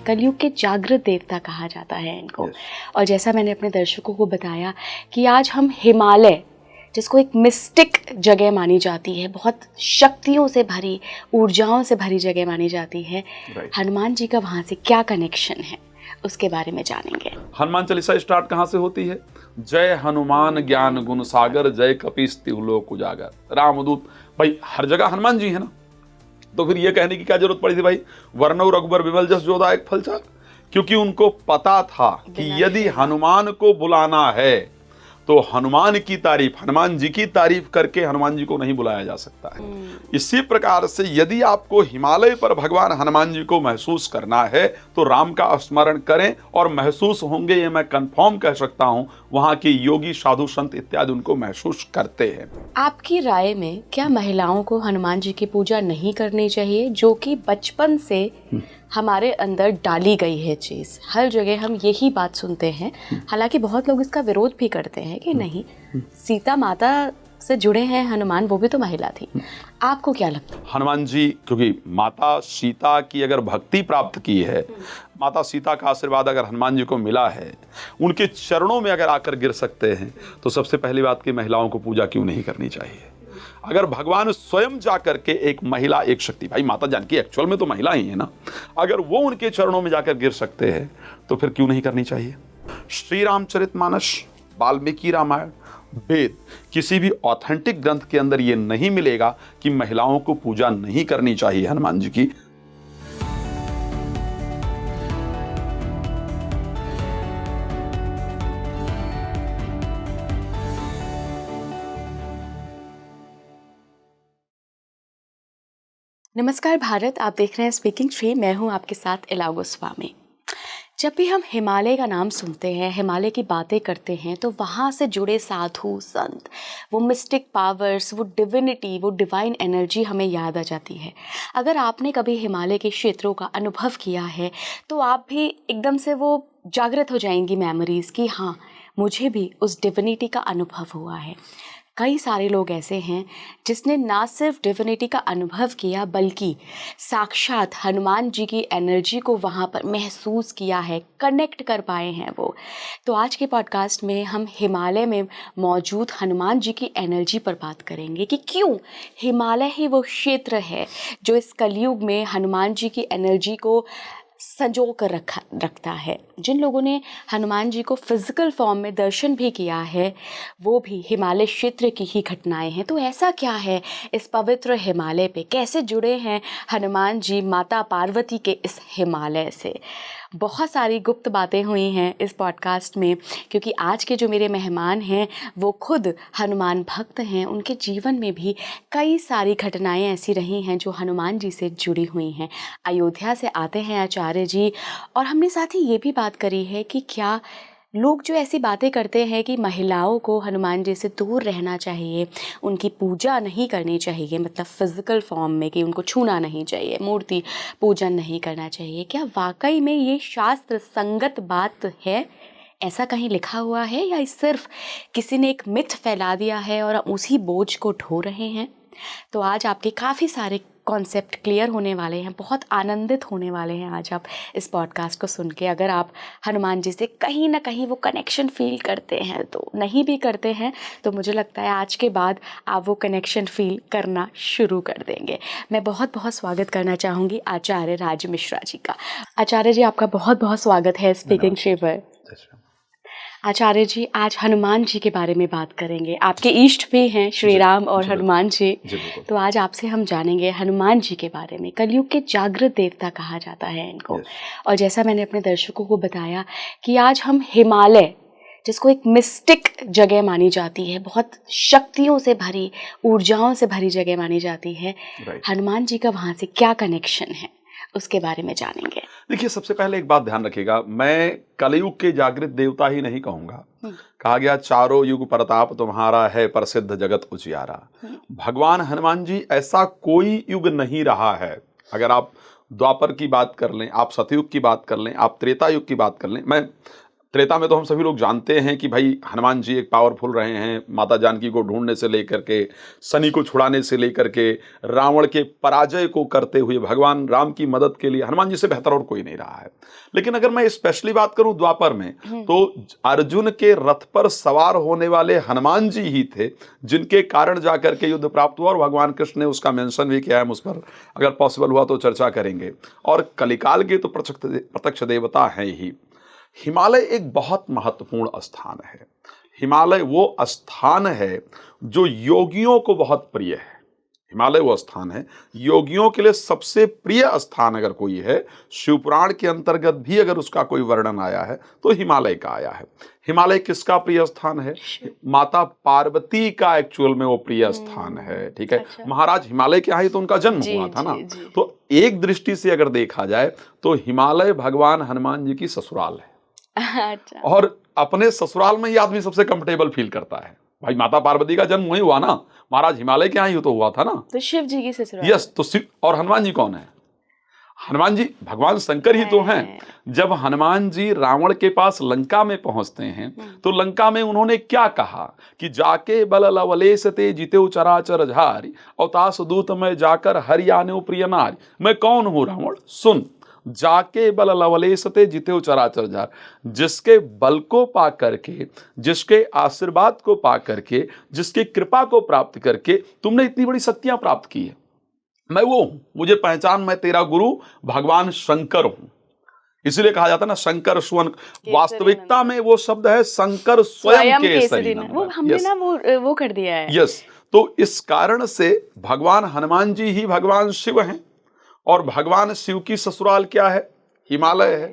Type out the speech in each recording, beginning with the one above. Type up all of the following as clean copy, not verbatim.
कलयुग के जागृत देवता कहा जाता है इनको। और जैसा मैंने अपने दर्शकों को बताया कि आज हम हिमालय, जिसको एक मिस्टिक जगह मानी जाती है, बहुत शक्तियों से भरी, ऊर्जाओं से भरी जगह मानी जाती है, हनुमान जी का वहाँ से क्या कनेक्शन है उसके बारे में जानेंगे। हनुमान चालीसा स्टार्ट कहाँ से होती है? जय हनुमान ज्ञान गुण सागर, जय कपीस तिहु लोक उजागर। रामदूत, भाई हर जगह हनुमान जी है ना, तो फिर ये कहने की क्या जरूरत पड़ी थी भाई वर्णव रघुबर विमल जस जोदायक फलचार? क्योंकि उनको पता था कि यदि हनुमान को बुलाना है तो हनुमान की तारीफ, हनुमान जी की तारीफ करके हनुमान जी को नहीं बुलाया जा सकता है। इसी प्रकार से यदि आपको हिमालय पर भगवान हनुमान जी को महसूस करना है तो राम का स्मरण करें और महसूस होंगे, ये मैं कंफर्म कह सकता हूं। वहां के योगी, साधु, संत इत्यादि उनको महसूस करते हैं। आपकी राय में क्या महिलाओं को हनुमान जी की पूजा नहीं करनी चाहिए, जो कि बचपन से हमारे अंदर डाली गई है चीज़? हर जगह हम यही बात सुनते हैं, हालांकि बहुत लोग इसका विरोध भी करते हैं कि नहीं, सीता माता से जुड़े हैं हनुमान, वो भी तो महिला थी। आपको क्या लगता है? हनुमान जी, क्योंकि माता सीता की अगर भक्ति प्राप्त की है, माता सीता का आशीर्वाद अगर हनुमान जी को मिला है, उनके चरणों में अगर आकर गिर सकते हैं, तो सबसे पहली बात कि महिलाओं को पूजा क्यों नहीं करनी चाहिए? अगर भगवान स्वयं जाकर के, एक महिला एक शक्ति, भाई माता जानकी एक्चुअल में तो महिला ही है ना, अगर वो उनके चरणों में जाकर गिर सकते हैं तो फिर क्यों नहीं करनी चाहिए? श्री रामचरितमानस, वाल्मीकि रामायण, वेद, किसी भी ऑथेंटिक ग्रंथ के अंदर ये नहीं मिलेगा कि महिलाओं को पूजा नहीं करनी चाहिए हनुमान जी की। नमस्कार भारत, आप देख रहे हैं स्पीकिंग ट्री। मैं हूं आपके साथ इला गोस्वामी। जब भी हम हिमालय का नाम सुनते हैं, हिमालय की बातें करते हैं, तो वहाँ से जुड़े साधु संत, वो मिस्टिक पावर्स, वो डिविनिटी, वो डिवाइन एनर्जी हमें याद आ जाती है। अगर आपने कभी हिमालय के क्षेत्रों का अनुभव किया है तो आप भी एकदम से वो जागृत हो जाएंगी मेमोरीज़ कि हाँ, मुझे भी उस डिविनिटी का अनुभव हुआ है। कई सारे लोग ऐसे हैं जिसने ना सिर्फ डिविनिटी का अनुभव किया, बल्कि साक्षात हनुमान जी की एनर्जी को वहाँ पर महसूस किया है, कनेक्ट कर पाए हैं वो। तो आज के पॉडकास्ट में हम हिमालय में मौजूद हनुमान जी की एनर्जी पर बात करेंगे कि क्यों हिमालय ही वो क्षेत्र है जो इस कलयुग में हनुमान जी की एनर्जी को संजो कर रखता है। जिन लोगों ने हनुमान जी को फिजिकल फॉर्म में दर्शन भी किया है, वो भी हिमालय क्षेत्र की ही घटनाएं हैं। तो ऐसा क्या है इस पवित्र हिमालय पे, कैसे जुड़े हैं हनुमान जी माता पार्वती के इस हिमालय से? बहुत सारी गुप्त बातें हुई हैं इस पॉडकास्ट में, क्योंकि आज के जो मेरे मेहमान हैं वो खुद हनुमान भक्त हैं। उनके जीवन में भी कई सारी घटनाएं ऐसी रही हैं जो हनुमान जी से जुड़ी हुई हैं। अयोध्या से आते हैं आचार्य जी, और हमने साथ ही ये भी बात करी है कि क्या लोग जो ऐसी बातें करते हैं कि महिलाओं को हनुमान जी से दूर रहना चाहिए, उनकी पूजा नहीं करनी चाहिए, मतलब फिजिकल फॉर्म में कि उनको छूना नहीं चाहिए, मूर्ति पूजन नहीं करना चाहिए, क्या वाकई में ये शास्त्र संगत बात है? ऐसा कहीं लिखा हुआ है या सिर्फ किसी ने एक मिथ फैला दिया है और उसी बोझ को ढो रहे हैं? तो आज आपके काफ़ी सारे कॉन्सेप्ट क्लियर होने वाले हैं, बहुत आनंदित होने वाले हैं आज आप इस पॉडकास्ट को सुन के। अगर आप हनुमान जी से कहीं ना कहीं वो कनेक्शन फील करते हैं, तो नहीं भी करते हैं, तो मुझे लगता है आज के बाद आप वो कनेक्शन फील करना शुरू कर देंगे। मैं बहुत बहुत स्वागत करना चाहूँगी आचार्य राज मिश्रा जी का। आचार्य जी, आपका बहुत बहुत स्वागत है स्पीकिंग ट्री पर। आचार्य जी, आज हनुमान जी के बारे में बात करेंगे। आपके इष्ट भी हैं श्री राम और हनुमान जी। तो आज आपसे हम जानेंगे हनुमान जी के बारे में। कलयुग के जागृत देवता कहा जाता है इनको। और जैसा मैंने अपने दर्शकों को बताया कि आज हम हिमालय, जिसको एक मिस्टिक जगह मानी जाती है, बहुत शक्तियों से भरी, ऊर्जाओं से भरी जगह मानी जाती है, हनुमान जी का वहाँ से क्या कनेक्शन है उसके बारे में जानेंगे। देखिए, सबसे पहले एक बात ध्यान रखिएगा, मैं कलयुग के जागृत देवता ही नहीं कहूंगा। कहा गया चारों युग प्रताप तुम्हारा है, प्रसिद्ध जगत उजियारा। भगवान हनुमान जी ऐसा कोई युग नहीं रहा है, अगर आप द्वापर की बात कर लें, आप सतयुग की बात कर लें, आप त्रेता युग की बात कर लें, मैं त्रेता में तो हम सभी लोग जानते हैं कि भाई हनुमान जी एक पावरफुल रहे हैं, माता जानकी को ढूंढने से लेकर के, शनि को छुड़ाने से लेकर के, रावण के पराजय को करते हुए भगवान राम की मदद के लिए हनुमान जी से बेहतर और कोई नहीं रहा है। लेकिन अगर मैं स्पेशली बात करूं द्वापर में, तो अर्जुन के रथ पर सवार होने वाले हनुमान जी ही थे जिनके कारण जाकर के युद्ध प्राप्त हुआ, और भगवान कृष्ण ने उसका मेंशन भी किया है। हम उस पर अगर पॉसिबल हुआ तो चर्चा करेंगे। और कलिकाल के तो प्रत्यक्ष देवता हैं ही। हिमालय एक बहुत महत्वपूर्ण स्थान है। हिमालय वो स्थान है जो योगियों को बहुत प्रिय है। हिमालय वो स्थान है योगियों के लिए सबसे प्रिय स्थान अगर कोई है, शिवपुराण के अंतर्गत भी अगर उसका कोई वर्णन आया है तो हिमालय का आया है। हिमालय किसका प्रिय स्थान है? माता पार्वती का एक्चुअल में वो प्रिय स्थान है। ठीक है, अच्छा। महाराज हिमालय के यहाँ ही तो उनका जन्म हुआ था ना। तो एक दृष्टि से अगर देखा जाए तो हिमालय भगवान हनुमान जी की ससुराल है। अच्छा। और अपने ससुराल में ही आदमी सबसे कंफर्टेबल फील करता है। भाई माता पार्वती का जन्म वही हुआ ना, महाराज हिमालय के यहाँ ही तो हुआ था ना। तो शिव जी की ससुराल। यस, तो शिव और हनुमान जी कौन है? हनुमान जी भगवान शंकर ही तो हैं। जब हनुमान जी रावण के पास लंका में पहुंचते हैं तो लंका में उन्होंने क्या कहा कि जाके बल लवलेश ते जिते चराचर झारी अवतास दूत में जाकर हरियाणु प्रिय नारी। मैं कौन हूं रावण? सुन, जाके बल लवलेशते जिते चराचर झार। जिसके बल को पा करके, जिसके आशीर्वाद को पा करके, जिसकी कृपा को प्राप्त करके तुमने इतनी बड़ी शक्तियां प्राप्त की है, मैं वो हूं। मुझे पहचान, मैं तेरा गुरु भगवान शंकर हूं। इसीलिए कहा जाता है ना शंकर सुवन। वास्तविकता में वो शब्द है शंकर स्वयं केसरी नंदन। वो हमने ना वो कर दिया है। यस, तो इस कारण से भगवान हनुमान जी ही भगवान शिव हैं। और भगवान शिव की ससुराल क्या है? हिमालय है।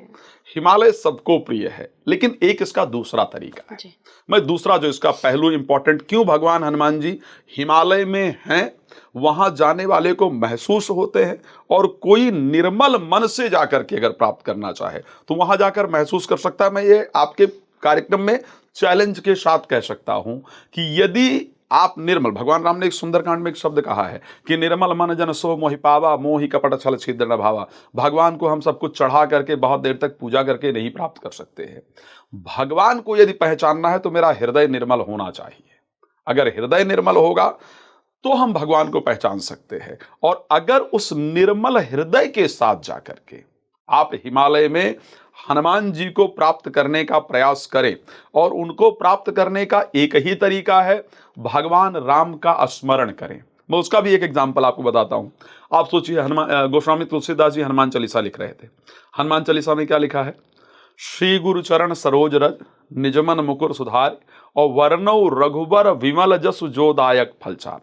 हिमालय सबको प्रिय है, लेकिन एक इसका दूसरा तरीका है। मैं दूसरा जो इसका पहलू इंपॉर्टेंट, क्यों भगवान हनुमान जी हिमालय में हैं, वहां जाने वाले को महसूस होते हैं। और कोई निर्मल मन से जाकर के अगर प्राप्त करना चाहे तो वहां जाकर महसूस कर सकता है। मैं ये आपके कार्यक्रम में चैलेंज के साथ कह सकता हूं कि यदि आप निर्मल, भगवान राम ने एक सुंदरकांड में एक शब्द कहा है कि निर्मल मन जन सो मोहि पावा मोहि कपट छल छिद्र न भावा। भगवान को हम सब कुछ चढ़ा करके बहुत देर तक पूजा करके नहीं प्राप्त कर सकते हैं। भगवान को यदि पहचानना है तो मेरा हृदय निर्मल होना चाहिए। अगर हृदय निर्मल होगा तो हम भगवान को पहचान सकते हैं। और अगर उस निर्मल हृदय के साथ जाकर के आप हिमालय में हनुमान जी को प्राप्त करने का प्रयास करें, और उनको प्राप्त करने का एक ही तरीका है, भगवान राम का स्मरण करें। मैं उसका भी एक एग्जाम्पल आपको बताता हूं। आप सोचिए, हनुमान गोस्वामी तुलसीदास जी हनुमान चालीसा लिख रहे थे। हनुमान चालीसा में क्या लिखा है? श्री गुरु चरण सरोज रज निजमन मुकुर सुधार और वर्णव रघुबर विमल जसु जोदायक फलचार।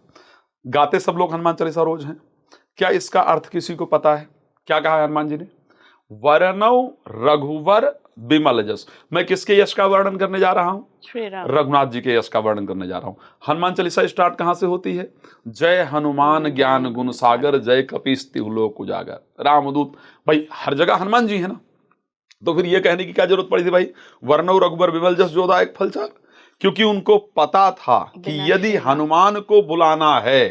गाते सब लोग हनुमान चालीसा रोज हैं। क्या इसका अर्थ किसी को पता है? क्या कहा है हनुमान जी ने? वर्णव रघुवर विमल जस। मैं किसके यश का वर्णन करने जा रहा हूं? श्री राम, रघुनाथ जी के यश का वर्णन करने जा रहा हूं। हनुमान चालीसा स्टार्ट कहां से होती है? जय हनुमान ज्ञान गुण सागर जय कपीस तिहु लोक उजागर रामदूत। भाई हर जगह हनुमान जी है ना, तो फिर ये कहने की क्या जरूरत पड़ी थी भाई वर्णव रघुबर विमल जस जोदायक फलचार? क्योंकि उनको पता था कि यदि हनुमान को बुलाना है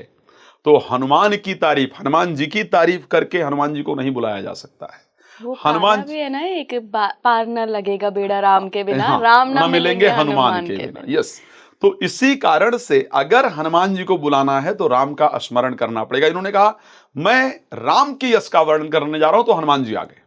तो हनुमान की तारीफ, हनुमान जी की तारीफ करके हनुमान जी को नहीं बुलाया जा सकता है। हनुमान भी है ना, एक पार न लगेगा बेड़ा राम के बिना, हाँ, राम ना मिलेंगे हनुमान के बिना। यस, तो इसी कारण से अगर हनुमान जी को बुलाना है तो राम का स्मरण करना पड़ेगा। इन्होंने कहा मैं राम की यश का वर्णन करने जा रहा हूं, तो हनुमान जी आ गए।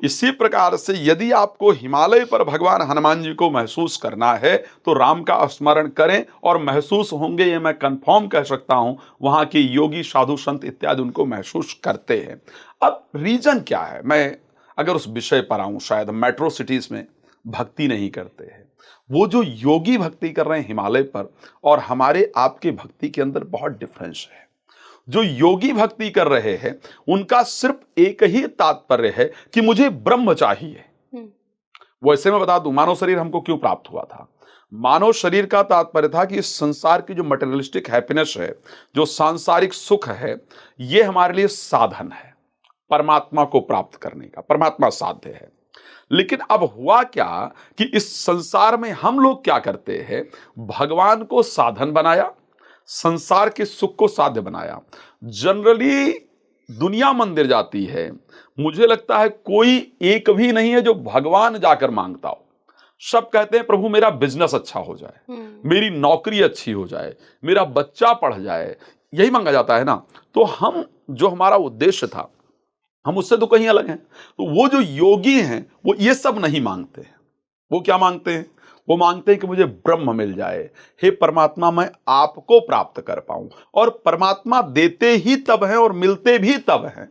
इसी प्रकार से यदि आपको हिमालय पर भगवान हनुमान जी को महसूस करना है तो राम का स्मरण करें, और महसूस होंगे, ये मैं कंफर्म कह सकता हूं। वहां के योगी साधु संत इत्यादि उनको महसूस करते हैं। अब रीजन क्या है? मैं अगर उस विषय पर आऊं, शायद मेट्रो सिटीज में भक्ति नहीं करते हैं। वो जो योगी भक्ति कर रहे हैं हिमालय पर, और हमारे आपके भक्ति के अंदर बहुत डिफरेंस है। जो योगी भक्ति कर रहे हैं उनका सिर्फ एक ही तात्पर्य है कि मुझे ब्रह्म चाहिए। वैसे मैं बता दूं, मानव शरीर हमको क्यों प्राप्त हुआ था? मानव शरीर का तात्पर्य था कि इस संसार की जो मटेरियलिस्टिक हैप्पीनेस है, जो सांसारिक सुख है, ये हमारे लिए साधन है परमात्मा को प्राप्त करने का। परमात्मा साध्य है। लेकिन अब हुआ क्या कि इस संसार में हम लोग क्या करते हैं? भगवान को साधन बनाया, संसार के सुख को साध्य बनाया। जनरली दुनिया मंदिर जाती है, मुझे लगता है कोई एक भी नहीं है जो भगवान जाकर मांगता हो। सब कहते हैं प्रभु मेरा बिजनेस अच्छा हो जाए, मेरी नौकरी अच्छी हो जाए, मेरा बच्चा पढ़ जाए, यही मांगा जाता है ना। तो हम जो हमारा उद्देश्य था हम उससे तो कहीं अलग हैं। तो वो जो योगी हैं वो ये सब नहीं मांगते हैं। वो क्या मांगते हैं? वो मांगते हैं कि मुझे ब्रह्म मिल जाए, हे परमात्मा मैं आपको प्राप्त कर पाऊं। और परमात्मा देते ही तब हैं और मिलते भी तब हैं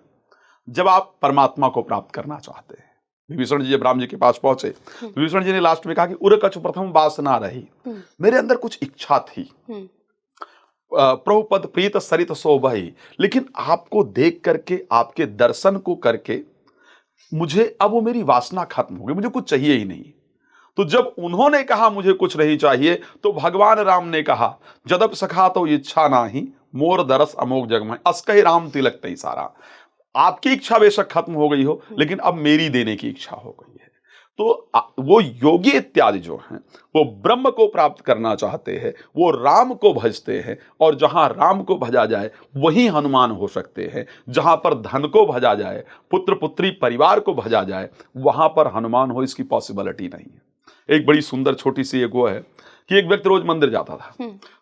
जब आप परमात्मा को प्राप्त करना चाहते हैं। विभीषण जी जब राम जी के पास पहुंचे तो विभीषण जी ने लास्ट में कहा कि उर कछु प्रथम वासना रही, मेरे अंदर कुछ इच्छा थी, प्रभु पद प्रीत सरित सोभई, लेकिन आपको देख करके आपके दर्शन को करके मुझे अब वो मेरी वासना खत्म हो गई, मुझे कुछ चाहिए ही नहीं। तो जब उन्होंने कहा मुझे कुछ नहीं चाहिए तो भगवान राम ने कहा जदप सखा तो इच्छा नाही, मोर दरस अमोघ जग में अस कहे राम तिलक तई सारा। आपकी इच्छा बेशक खत्म हो गई हो लेकिन अब मेरी देने की इच्छा हो गई है। तो वो योगी इत्यादि जो हैं वो ब्रह्म को प्राप्त करना चाहते हैं, वो राम को भजते हैं, और जहां राम को भजा जाए वहीं हनुमान हो सकते हैं। जहां पर धन को भजा जाए, पुत्र पुत्री परिवार को भजा जाए, वहां पर हनुमान हो इसकी पॉसिबिलिटी नहीं है। एक बड़ी सुंदर छोटी सी एक वो है कि एक व्यक्ति रोज मंदिर जाता था,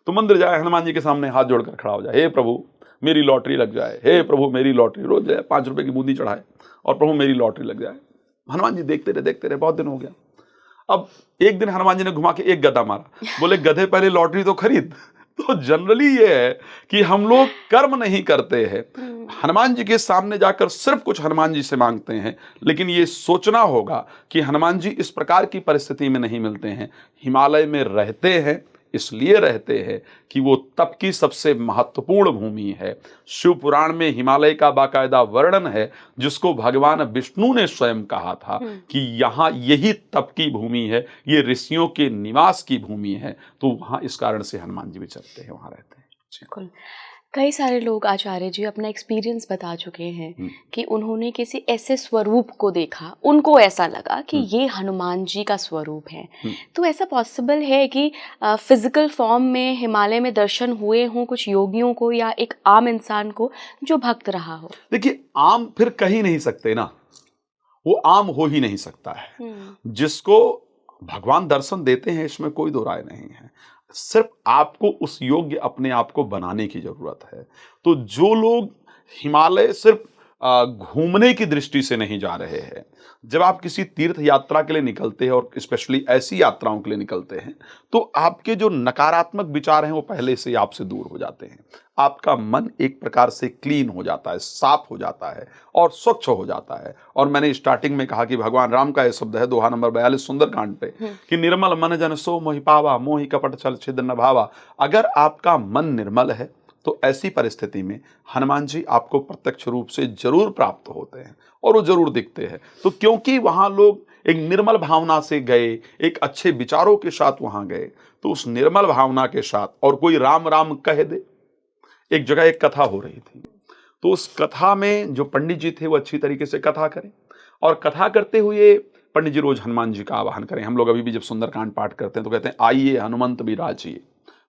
तो मंदिर जाए हनुमान जी के सामने हाथ जोड़कर खड़ा हो जाए, हे प्रभु मेरी लॉटरी लग जाए, हे प्रभु मेरी लॉटरी, रोज जाए 5 रुपए की बूंदी चढ़ाए और प्रभु मेरी लॉटरी लग जाए। हनुमान जी देखते रहे, बहुत दिन हो गया। अब एक दिन हनुमान जी ने घुमा के एक गधा मारा, बोले गधे पहले लॉटरी तो खरीद। तो जनरली ये है कि हम लोग कर्म नहीं करते हैं, हनुमान जी के सामने जाकर सिर्फ कुछ हनुमान जी से मांगते हैं, लेकिन ये सोचना होगा कि हनुमान जी इस प्रकार की परिस्थिति में नहीं मिलते हैं। हिमालय में रहते हैं, इसलिए रहते हैं कि वो तप की सबसे महत्वपूर्ण भूमि है। शिव पुराण में हिमालय का बाकायदा वर्णन है, जिसको भगवान विष्णु ने स्वयं कहा था कि यहाँ यही तप की भूमि है, ये ऋषियों के निवास की भूमि है। तो वहाँ इस कारण से हनुमान जी विचरते हैं, वहाँ रहते हैं। बिल्कुल। कई सारे लोग आचार्य जी अपना एक्सपीरियंस बता चुके हैं कि उन्होंने किसी ऐसे स्वरूप को देखा, उनको ऐसा लगा कि ये हनुमान जी का स्वरूप है। तो ऐसा पॉसिबल है कि फिजिकल फॉर्म में हिमालय में दर्शन हुए हों कुछ योगियों को या एक आम इंसान को जो भक्त रहा हो? देखिए आम फिर कह ही नहीं सकते ना, वो आम हो ही नहीं सकता है। जिसको भगवान दर्शन देते हैं इसमें कोई दो राय नहीं है, सिर्फ आपको उस योग्य अपने आप को बनाने की जरूरत है। तो जो लोग हिमालय सिर्फ घूमने की दृष्टि से नहीं जा रहे हैं, जब आप किसी तीर्थ यात्रा के लिए निकलते हैं और स्पेशली ऐसी यात्राओं के लिए निकलते हैं, तो आपके जो नकारात्मक विचार हैं वो पहले से आपसे दूर हो जाते हैं। आपका मन एक प्रकार से क्लीन हो जाता है, साफ हो जाता है और स्वच्छ हो जाता है। और मैंने स्टार्टिंग में कहा कि भगवान राम का यह शब्द है दोहा नंबर 42 सुंदरकांड पे कि निर्मल मन जन सो मोहि पावा, मोहि कपट छल छिद्र न भावा। अगर आपका मन निर्मल है तो ऐसी परिस्थिति में हनुमान जी आपको प्रत्यक्ष रूप से जरूर प्राप्त होते हैं और वो जरूर दिखते हैं। तो क्योंकि वहाँ लोग एक निर्मल भावना से गए, एक अच्छे विचारों के साथ वहाँ गए, तो उस निर्मल भावना के साथ और कोई राम राम कह दे। एक जगह एक कथा हो रही थी, तो उस कथा में जो पंडित जी थे वो अच्छी तरीके से कथा करें, और कथा करते हुए पंडित जी रोज हनुमान जी का आवाहन करें। हम लोग अभी भी जब सुंदरकांड पाठ करते हैं तो कहते हैं आइए हनुमंत विराजिए,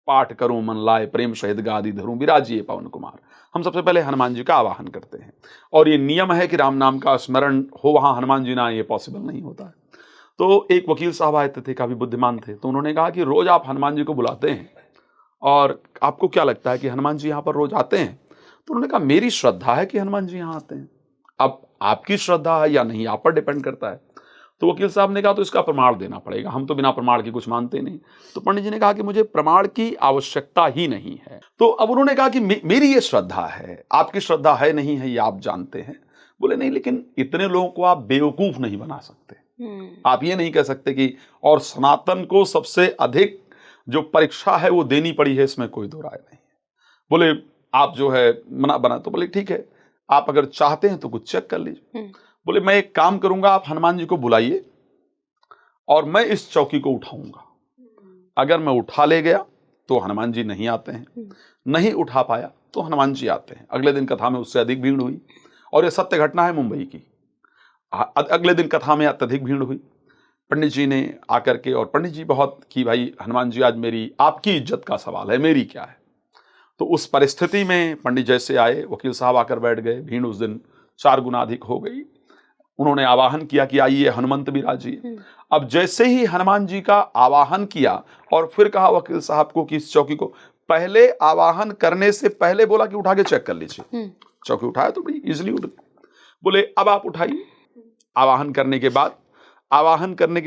पाठ करूं मन लाए, प्रेम शहीद गादी धरूं, विराजिए पवन कुमार। हम सबसे पहले हनुमान जी का आवाहन करते हैं, और ये नियम है कि राम नाम का स्मरण हो वहां हनुमान जी ना, ये पॉसिबल नहीं होता है। तो एक वकील साहब आए थे, काफी बुद्धिमान थे, तो उन्होंने कहा कि रोज आप हनुमान जी को बुलाते हैं और आपको क्या लगता है कि हनुमान जी यहाँ पर रोज आते हैं? तो उन्होंने कहा मेरी श्रद्धा है कि हनुमान जी यहाँ आते हैं, अब आपकी श्रद्धा है या नहीं आप पर डिपेंड करता है। तो वकील साहब ने कहा तो इसका प्रमाण देना पड़ेगा, हम तो बिना प्रमाण के कुछ मानते नहीं। तो पंडित जी ने कहा कि मुझे प्रमाण की आवश्यकता ही नहीं है। तो अब उन्होंने कहा कि मेरी ये श्रद्धा है, आपकी श्रद्धा है नहीं है ये आप जानते हैं। बोले नहीं, लेकिन इतने लोगों को आप बेवकूफ नहीं बना सकते। आप ये नहीं कह सकते कि और सनातन को सबसे अधिक जो परीक्षा है वो देनी पड़ी है, इसमें कोई दो राय नहीं है। बोले आप जो है मना बना, तो बोले ठीक है, आप अगर चाहते हैं तो कुछ चेक कर लीजिए। बोले मैं एक काम करूंगा, आप हनुमान जी को बुलाइए और मैं इस चौकी को उठाऊंगा। अगर मैं उठा ले गया तो हनुमान जी नहीं आते हैं, नहीं उठा पाया तो हनुमान जी आते हैं। अगले दिन कथा में उससे अधिक भीड़ हुई, और यह सत्य घटना है मुंबई की। अगले दिन कथा में अत्यधिक भीड़ हुई। पंडित जी ने आकर के, और पंडित जी बहुत कि भाई हनुमान जी आज मेरी आपकी इज्जत का सवाल है, मेरी क्या है। तो उस परिस्थिति में पंडित जैसे आए, वकील साहब आकर बैठ गए, भीड़ उस दिन 4 गुना अधिक हो गई। उन्होंने आवाहन किया कि आइए हनुमंत विराजिए। अब जैसे ही हनुमान जी का आवाहन किया और फिर कहा वकील साहब को कि इस चौकी को, पहले आवाहन करने से पहले बोला कि उठा के चेक कर लीजिए। चौकी उठाया तो बड़ी इजिली उठ गई। बोले अब आप उठाइए। आवाहन करने के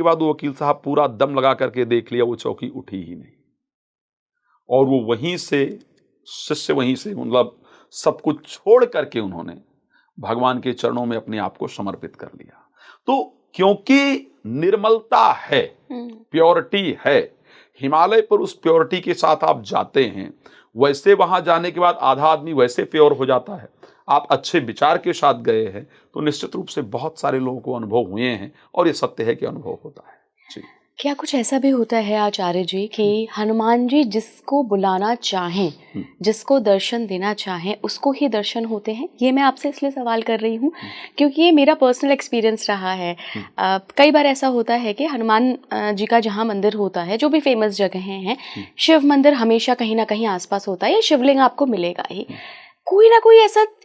बाद वो वकील साहब पूरा दम लगा करके देख लिया, वो चौकी उठी ही नहीं। और वो वहीं से शिष्य वहीं से मतलब सब कुछ छोड़ करके उन्होंने भगवान के चरणों में अपने आप को समर्पित कर लिया। तो क्योंकि निर्मलता है, प्योरिटी है, हिमालय पर उस प्योरिटी के साथ आप जाते हैं, वैसे वहां जाने के बाद आधा आदमी वैसे प्योर हो जाता है। आप अच्छे विचार के साथ गए हैं तो निश्चित रूप से बहुत सारे लोगों को अनुभव हुए हैं, और ये सत्य है कि अनुभव होता है। जी। क्या कुछ ऐसा भी होता है आचार्य जी कि हनुमान जी जिसको बुलाना चाहें, जिसको दर्शन देना चाहें, उसको ही दर्शन होते हैं? ये मैं आपसे इसलिए सवाल कर रही हूँ क्योंकि ये मेरा पर्सनल एक्सपीरियंस रहा है। कई बार ऐसा होता है कि हनुमान जी का जहाँ मंदिर होता है, जो भी फेमस जगहें हैं, शिव मंदिर हमेशा कहीं ना कहीं आसपास होता है, या शिवलिंग आपको मिलेगा ही। कोई ना कोई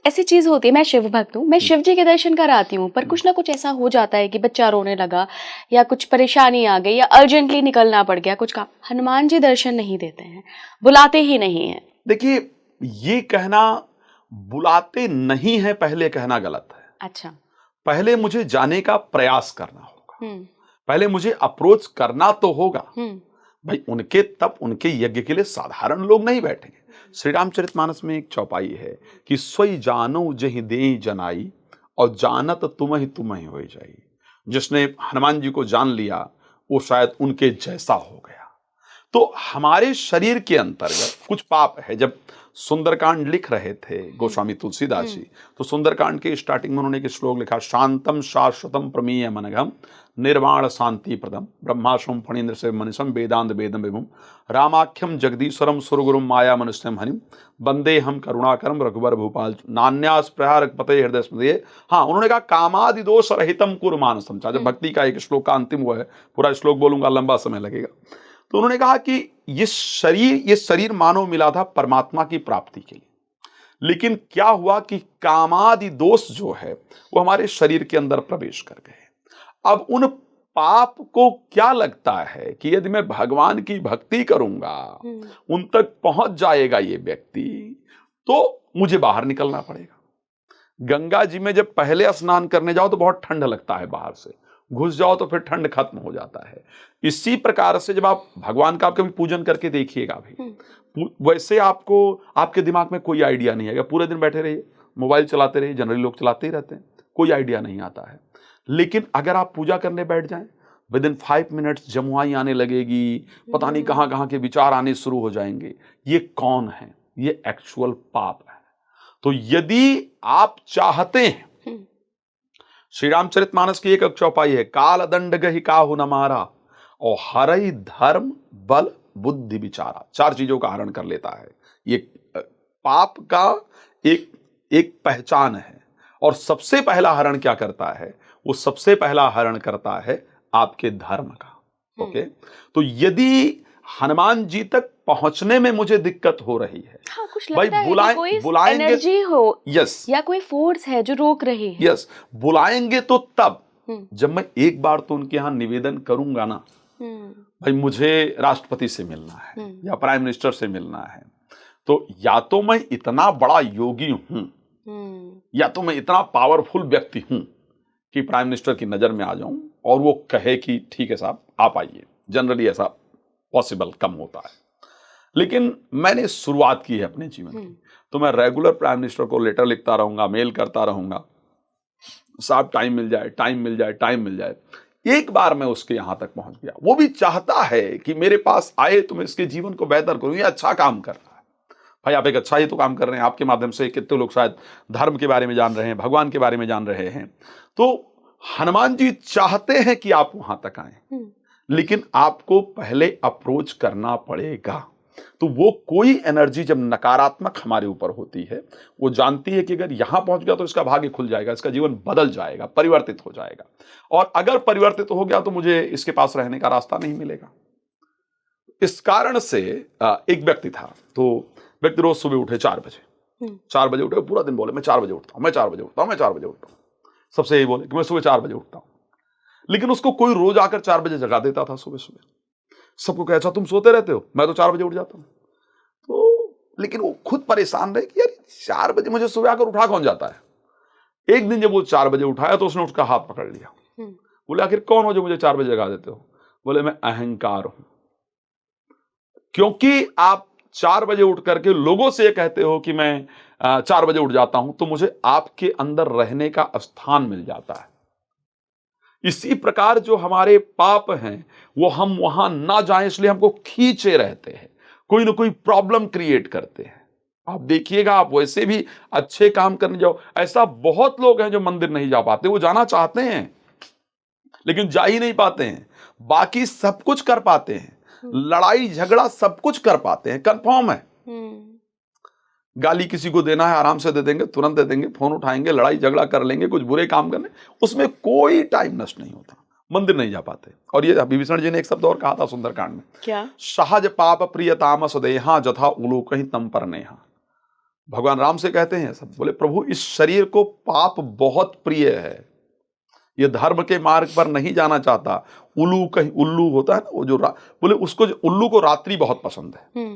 ऐसी चीज होती है। मैं शिव भक्त हूँ, मैं शिव जी के दर्शन कराती हूँ, पर कुछ ना कुछ ऐसा हो जाता है कि बच्चा रोने लगा, या कुछ परेशानी आ गई, या अर्जेंटली निकलना पड़ गया, कुछ काम। हनुमान जी दर्शन नहीं देते हैं, बुलाते ही नहीं है। देखिए, ये कहना बुलाते नहीं है पहले कहना गलत है। अच्छा। पहले मुझे जाने का प्रयास करना होगा, पहले मुझे अप्रोच करना तो होगा। भाई उनके यज्ञ के लिए साधारण लोग नहीं बैठेंगे। श्री रामचरितमानस में एक चौपाई है कि सोई जानो जहि देहि जनाई, और जानत तुम्हि होई जाई। जिसने हनुमान जी को जान लिया वो शायद उनके जैसा हो गया। तो हमारे शरीर के अंतर्गत कुछ पाप है। जब सुंदरकांड लिख रहे थे गोस्वामी तुलसीदास जी, तो सुंदरकांड के स्टार्टिंग में उन्होंने एक श्लोक लिखा, शांतम शाश्वतम प्रमीय मनघम निर्वाण शांति प्रदम ब्रह्माशम फणीन्द्र से मनीषम वेदांत वेदम विभुम रामाख्यम जगदीश्वरम सुरगुरुम माया मनुष्यम हरिम वंदे हम करुणाकरम रघुवर भूपाल नान्यास प्रहार पते हृदय स्मृति। हाँ, उन्होंने कहा कामादि दोष रहितम कुरु मानसम। जब भक्ति का एक श्लोक का अंतिम हुआ है, पूरा श्लोक बोलूंगा लंबा समय लगेगा। तो उन्होंने कहा कि ये शरीर मानव मिला था परमात्मा की प्राप्ति के लिए, लेकिन क्या हुआ कि कामादि दोष जो है वो हमारे शरीर के अंदर प्रवेश कर गए। अब उन पाप को क्या लगता है कि यदि मैं भगवान की भक्ति करूंगा, उन तक पहुंच जाएगा ये व्यक्ति, तो मुझे बाहर निकलना पड़ेगा। गंगा जी में जब पहले स्नान करने जाओ तो बहुत ठंड लगता है, बाहर से घुस जाओ तो फिर ठंड खत्म हो जाता है। इसी प्रकार से जब आप भगवान का कभी पूजन करके देखिएगा भी, वैसे आपको आपके दिमाग में कोई आइडिया नहीं आएगा। पूरे दिन बैठे रहिए, मोबाइल चलाते रहिए, जनरली लोग चलाते ही रहते हैं, कोई आइडिया नहीं आता है। लेकिन अगर आप पूजा करने बैठ जाएं, विद इन 5 मिनट्स जमुआई आने लगेगी, पता नहीं कहाँ कहाँ के विचार आने शुरू हो जाएंगे। ये कौन है? ये एक्चुअल पाप है। तो यदि आप चाहते हैं, श्री रामचरितमानस की एक चौपाई है, काल दंड गहि काहु न मारा और हरई धर्म बल बुद्धि विचारा। 4 चीजों का हरण कर लेता है। ये पाप का एक पहचान है। और सबसे पहला हरण क्या करता है? वो सबसे पहला हरण करता है आपके धर्म का। ओके, तो यदि हनुमान जी तक पहुंचने में मुझे दिक्कत हो रही है, हाँ, कुछ भाई लगता है कि कोई एनर्जी हो, यस, या कोई फोर्स है जो रोक रही है, यस, बुलाएंगे तो तब जब मैं एक बार तो उनके यहाँ निवेदन करूंगा ना, भाई मुझे राष्ट्रपति से मिलना है या प्राइम मिनिस्टर से मिलना है, तो या तो मैं इतना बड़ा योगी हूं, या तो मैं इतना पावरफुल व्यक्ति हूं कि प्राइम मिनिस्टर की नजर में आ जाऊं और वो कहे कि ठीक है साहब आप आइए। जनरली ऐसा पॉसिबल कम होता है, लेकिन मैंने शुरुआत की है अपने जीवन की, तो मैं रेगुलर प्राइम मिनिस्टर को लेटर लिखता रहूंगा, मेल करता रहूंगा, साहब टाइम मिल जाए, टाइम मिल जाए, टाइम मिल जाए। एक बार मैं उसके यहां तक पहुंच गया, वो भी चाहता है कि मेरे पास आए तो मैं इसके जीवन को बेहतर करूं। ये अच्छा काम कर रहा है, भाई आप एक अच्छा ही तो काम कर रहे हैं। आपके माध्यम से कितने लोग शायद धर्म के बारे में जान रहे हैं, भगवान के बारे में जान रहे हैं। तो हनुमान जी चाहते हैं कि आप वहां तक आए, लेकिन आपको पहले अप्रोच करना पड़ेगा। तो वो कोई एनर्जी जब नकारात्मक हमारे ऊपर होती है, वो जानती है कि अगर यहां पहुंच गया तो इसका भाग्य खुल जाएगा, इसका जीवन बदल जाएगा, परिवर्तित हो जाएगा, और अगर परिवर्तित हो गया तो मुझे इसके पास रहने का रास्ता नहीं मिलेगा। इस कारण से एक व्यक्ति था, तो व्यक्ति रोज सुबह उठे 4 बजे, 4 बजे उठे, पूरा दिन बोले मैं 4 बजे उठता हूं, मैं 4 बजे उठता हूं, मैं 4 बजे उठता हूं। सबसे यही बोले कि मैं सुबह 4 बजे उठता हूँ, लेकिन उसको कोई रोज आकर 4 बजे जगा देता था सुबह सुबह। सबको कहा, अच्छा तुम सोते रहते हो, मैं तो 4 बजे उठ जाता हूँ। तो लेकिन वो खुद परेशान रहे कि यार 4 बजे मुझे सुबह आकर उठा कौन जाता है। एक दिन जब वो 4 बजे उठाया तो उसने उसका हाथ पकड़ लिया। बोले आखिर कौन हो जो मुझे 4 बजे जगा देते हो? बोले मैं अहंकार हूं, क्योंकि आप 4 बजे उठ करके लोगों से ये कहते हो कि मैं 4 बजे उठ जाता हूं, तो मुझे आपके अंदर रहने का स्थान मिल जाता है। इसी प्रकार जो हमारे पाप हैं वो हम वहां ना जाएं इसलिए हमको खींचे रहते हैं, कोई ना कोई प्रॉब्लम क्रिएट करते हैं। आप देखिएगा, आप वैसे भी अच्छे काम करने जाओ, ऐसा बहुत लोग हैं जो मंदिर नहीं जा पाते, वो जाना चाहते हैं लेकिन जा ही नहीं पाते हैं। बाकी सब कुछ कर पाते हैं, लड़ाई झगड़ा सब कुछ कर पाते हैं, कंफर्म है। गाली किसी को देना है आराम से दे देंगे, तुरंत दे देंगे, फोन उठाएंगे, लड़ाई झगड़ा कर लेंगे, कुछ बुरे काम करने, उसमें कोई टाइम नष्ट नहीं होता। मंदिर नहीं जा पाते। और ये विभीषण जी ने एक शब्द और कहा था सुंदरकांड में, क्या? सहज पाप प्रिय तामस देहा जथा उलोक ही तम पर नेहा। भगवान राम से कहते हैं सब, बोले प्रभु इस शरीर को पाप बहुत प्रिय है, ये धर्म के मार्ग पर नहीं जाना चाहता। उल्लू कहीं उल्लू होता है ना, वो जो बोले उसको, उल्लू को रात्रि बहुत पसंद है।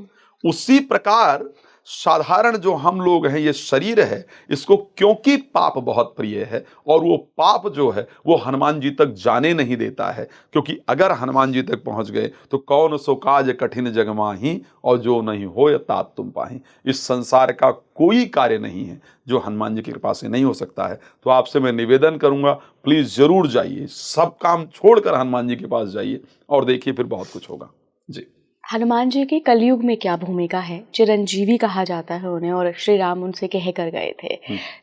उसी प्रकार साधारण जो हम लोग हैं, ये शरीर है, इसको क्योंकि पाप बहुत प्रिय है और वो पाप जो है वो हनुमान जी तक जाने नहीं देता है, क्योंकि अगर हनुमान जी तक पहुंच गए तो कौन सो काज कठिन जग माही और जो नहीं हो तात तुम पाही। इस संसार का कोई कार्य नहीं है जो हनुमान जी की कृपा से नहीं हो सकता है। तो आपसे मैं निवेदन करूंगा, प्लीज जरूर जाइए, सब काम छोड़कर हनुमान जी के पास जाइए और देखिए फिर बहुत कुछ होगा जी। हनुमान जी की कलयुग में क्या भूमिका है? चिरंजीवी कहा जाता है उन्हें, और श्री राम उनसे कह कर गए थे,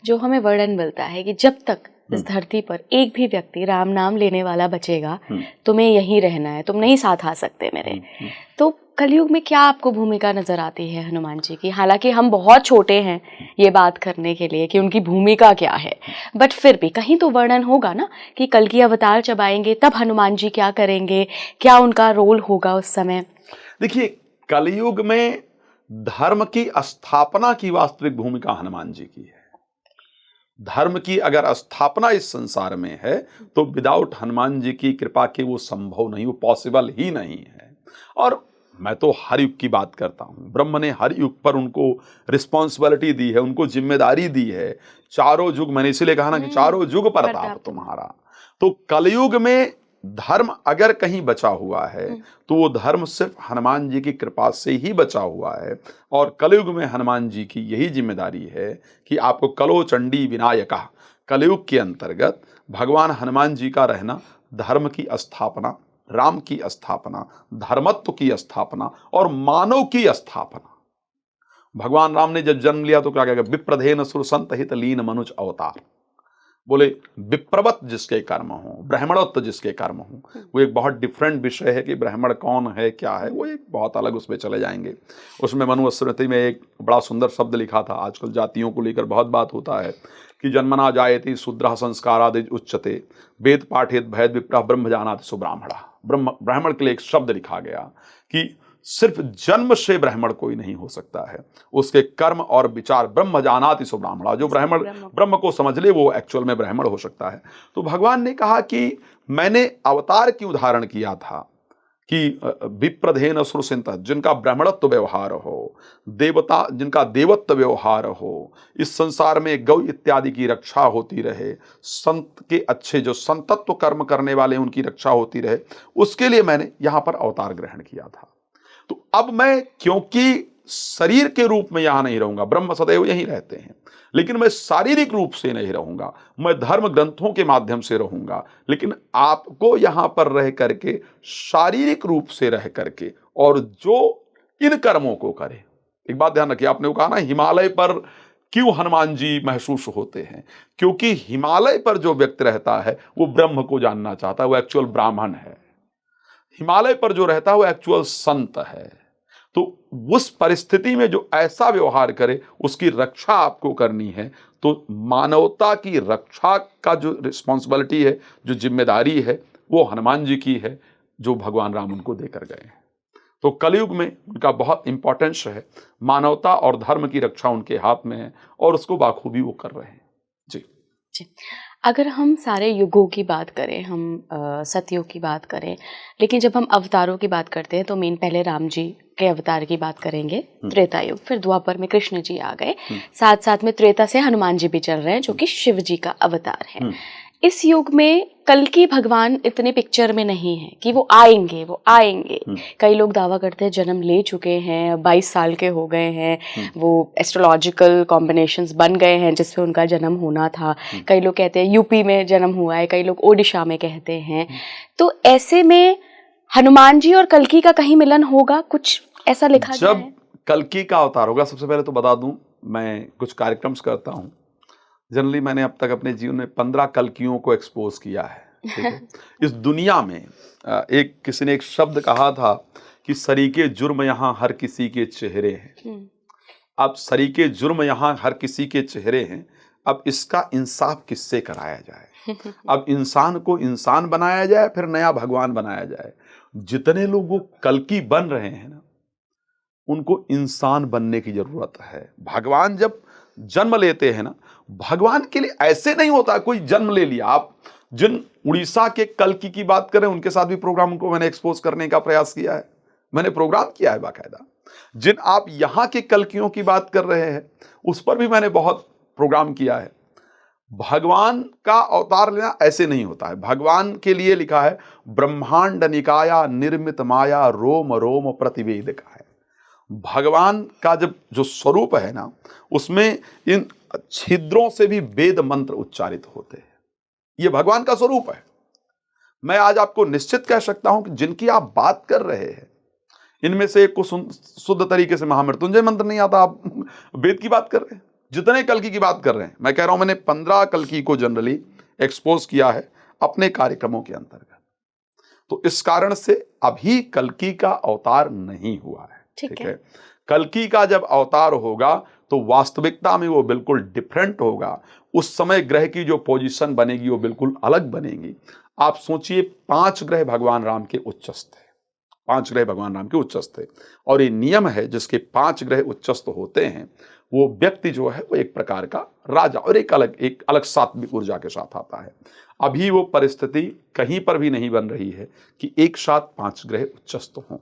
जो हमें वर्णन मिलता है कि जब तक इस धरती पर एक भी व्यक्ति राम नाम लेने वाला बचेगा, तुम्हें यहीं रहना है, तुम नहीं साथ आ सकते मेरे। तो कलयुग में क्या आपको भूमिका नजर आती है हनुमान जी की? हालांकि हम बहुत छोटे हैं ये बात करने के लिए कि उनकी भूमिका क्या है, बट फिर भी कहीं तो वर्णन होगा ना कि कल की अवतार जब आएंगे तब हनुमान जी क्या करेंगे, क्या उनका रोल होगा उस समय? देखिए, कलयुग में धर्म की स्थापना की वास्तविक भूमिका हनुमान जी की है। धर्म की अगर स्थापना इस संसार में है तो विदाउट हनुमान जी की कृपा के वो संभव नहीं, वो पॉसिबल ही नहीं है। और मैं तो हर युग की बात करता हूं, ब्रह्म ने हर युग पर उनको रिस्पॉन्सिबिलिटी दी है, उनको जिम्मेदारी दी है। चारों युग, मैंने इसीलिए कहा ना कि चारों युग प्रताप तुम्हारा। तो कलयुग में धर्म अगर कहीं बचा हुआ है तो वो धर्म सिर्फ हनुमान जी की कृपा से ही बचा हुआ है। और कलयुग में हनुमान जी की यही जिम्मेदारी है कि आपको कलो चंडी विनायका, कलयुग के अंतर्गत भगवान हनुमान जी का रहना, धर्म की स्थापना, राम की स्थापना, धर्मत्व की स्थापना और मानव की स्थापना। भगवान राम ने जब जन्म लिया तो क्या कहेगा, विप्रधेन सुर संत हित लीन मनुज अवतार। बोले विप्रवत जिसके कर्म हो, ब्राह्मणत्व जिसके कर्म हो। वो एक बहुत डिफरेंट विषय है कि ब्राह्मण कौन है, क्या है, वो एक बहुत अलग, उसमें चले जाएंगे। उसमें मनुस्मृति में एक बड़ा सुंदर शब्द लिखा था, आजकल जातियों को लेकर बहुत बात होता है कि जन्मना जायते शूद्रः संस्कारादि उच्यते, वेद पाठेत भयद विप्रः ब्रह्म जानाति सुब्राह्मणः। ब्राह्मण के लिए एक शब्द लिखा गया कि सिर्फ जन्म से ब्राह्मण कोई नहीं हो सकता है, उसके कर्म और विचार, ब्रह्म जानाति सो ब्राह्मणा, जो ब्रह्म को समझ ले वो एक्चुअल में ब्राह्मण हो सकता है। तो भगवान ने कहा कि मैंने अवतार की उदाहरण किया था कि विप्रधेन असुर सिंत, जिनका ब्राह्मणत्व व्यवहार हो, देवता जिनका देवत्व व्यवहार हो, इस संसार में गौ इत्यादि की रक्षा होती रहे, संत के अच्छे जो संतत्व कर्म करने वाले उनकी रक्षा होती रहे, उसके लिए मैंने यहाँ पर अवतार ग्रहण किया था। तो अब मैं क्योंकि शरीर के रूप में यहां नहीं रहूंगा, ब्रह्म सदैव यहीं रहते हैं, लेकिन मैं शारीरिक रूप से नहीं रहूंगा, मैं धर्म ग्रंथों के माध्यम से रहूंगा, लेकिन आपको यहां पर रह करके शारीरिक रूप से रह करके और जो इन कर्मों को करे। एक बात ध्यान रखिए, आपने वो कहा ना हिमालय पर क्यों हनुमान जी महसूस होते हैं, क्योंकि हिमालय पर जो व्यक्ति रहता है वो ब्रह्म को जानना चाहता है, वो एक्चुअल ब्राह्मण है। हिमालय पर जो रहता है वो एक्चुअल संत है। तो उस परिस्थिति में जो ऐसा व्यवहार करे उसकी रक्षा आपको करनी है। तो मानवता की रक्षा का जो रिस्पॉन्सिबिलिटी है, जो जिम्मेदारी है, वो हनुमान जी की है, जो भगवान राम उनको देकर गए हैं। तो कलयुग में उनका बहुत इंपॉर्टेंस है, मानवता और धर्म की रक्षा उनके हाथ में है और उसको बाखूबी वो कर रहे हैं। जी। अगर हम सारे युगों की बात करें, हम सतयुग की बात करें, लेकिन जब हम अवतारों की बात करते हैं तो मेन पहले राम जी के अवतार की बात करेंगे, त्रेता युग, फिर द्वापर में कृष्ण जी आ गए, साथ साथ में त्रेता से हनुमान जी भी चल रहे हैं जो कि शिव जी का अवतार है। इस युग में कल्कि भगवान इतने पिक्चर में नहीं है कि वो आएंगे। कई लोग दावा करते हैं जन्म ले चुके हैं, 22 साल के हो गए हैं, वो एस्ट्रोलॉजिकल कॉम्बिनेशंस बन गए हैं जिसपे उनका जन्म होना था। कई लोग कहते हैं यूपी में जन्म हुआ है, कई लोग ओडिशा में कहते हैं। तो ऐसे में हनुमान जी और कल्कि का कहीं मिलन होगा, कुछ ऐसा लिखा गया है? जब कल्कि का अवतार होगा, सबसे पहले तो बता दूं, मैं कुछ कार्यक्रम्स करता हूं। जनरली मैंने अब तक अपने जीवन में 15 कल्कियों को एक्सपोज किया है, ठीक है? इस दुनिया में किसी ने एक शब्द कहा था कि सरीके जुर्म यहाँ हर किसी के चेहरे हैं। अब सरीके जुर्म यहाँ हर किसी के चेहरे हैं, अब इसका इंसाफ किससे कराया जाए? अब इंसान को इंसान बनाया जाए, फिर नया भगवान बनाया जाए। जितने लोग वो कल्कि बन रहे हैं ना, उनको इंसान बनने की जरूरत है। भगवान जब जन्म लेते हैं ना, भगवान के लिए ऐसे नहीं होता कोई जन्म ले लिया। आप जिन उड़ीसा के कल्कि की बात करें, उनके साथ भी प्रोग्राम को मैंने एक्सपोज करने का प्रयास किया है, मैंने प्रोग्राम किया है बाकायदा। जिन आप यहाँ के कल्कियों की बात कर रहे हैं, उस पर भी मैंने बहुत प्रोग्राम किया है। भगवान का अवतार लेना ऐसे नहीं होता है। भगवान के लिए लिखा है ब्रह्मांड निकाया निर्मित माया रोम रोम प्रतिवेदिका है। भगवान का जब जो स्वरूप है ना, उसमें इन छिद्रों से भी वेद मंत्र उच्चारित होते हैं। ये भगवान का स्वरूप है। मैं आज आपको निश्चित कह सकता हूं कि जिनकी आप बात कर रहे हैं, इनमें से एक को शुद्ध तरीके से महामृत्युंजय मंत्र नहीं आता। आप वेद की बात कर रहे हैं, जितने कल्कि की बात कर रहे हैं। मैं कह रहा हूं मैंने 15 कल्कि को जनरली एक्सपोज किया है अपने कार्यक्रमों के अंतर्गत। तो इस कारण से अभी कल्कि का अवतार नहीं हुआ है, ठीक है? कल्कि का जब अवतार होगा तो वास्तविकता में वो बिल्कुल डिफरेंट होगा। उस समय ग्रह की जो पोजीशन बनेगी वो बिल्कुल अलग बनेगी। आप सोचिए, 5 ग्रह भगवान राम के उच्चस्थ है, 5 ग्रह भगवान राम के उच्चस्थ है। और ये नियम है, जिसके 5 ग्रह उच्चस्थ होते हैं वो व्यक्ति जो है वो एक प्रकार का राजा और एक अलग सात्विक ऊर्जा के साथ आता है। अभी वो परिस्थिति कहीं पर भी नहीं बन रही है कि एक साथ 5 ग्रह उच्चस्थ हों।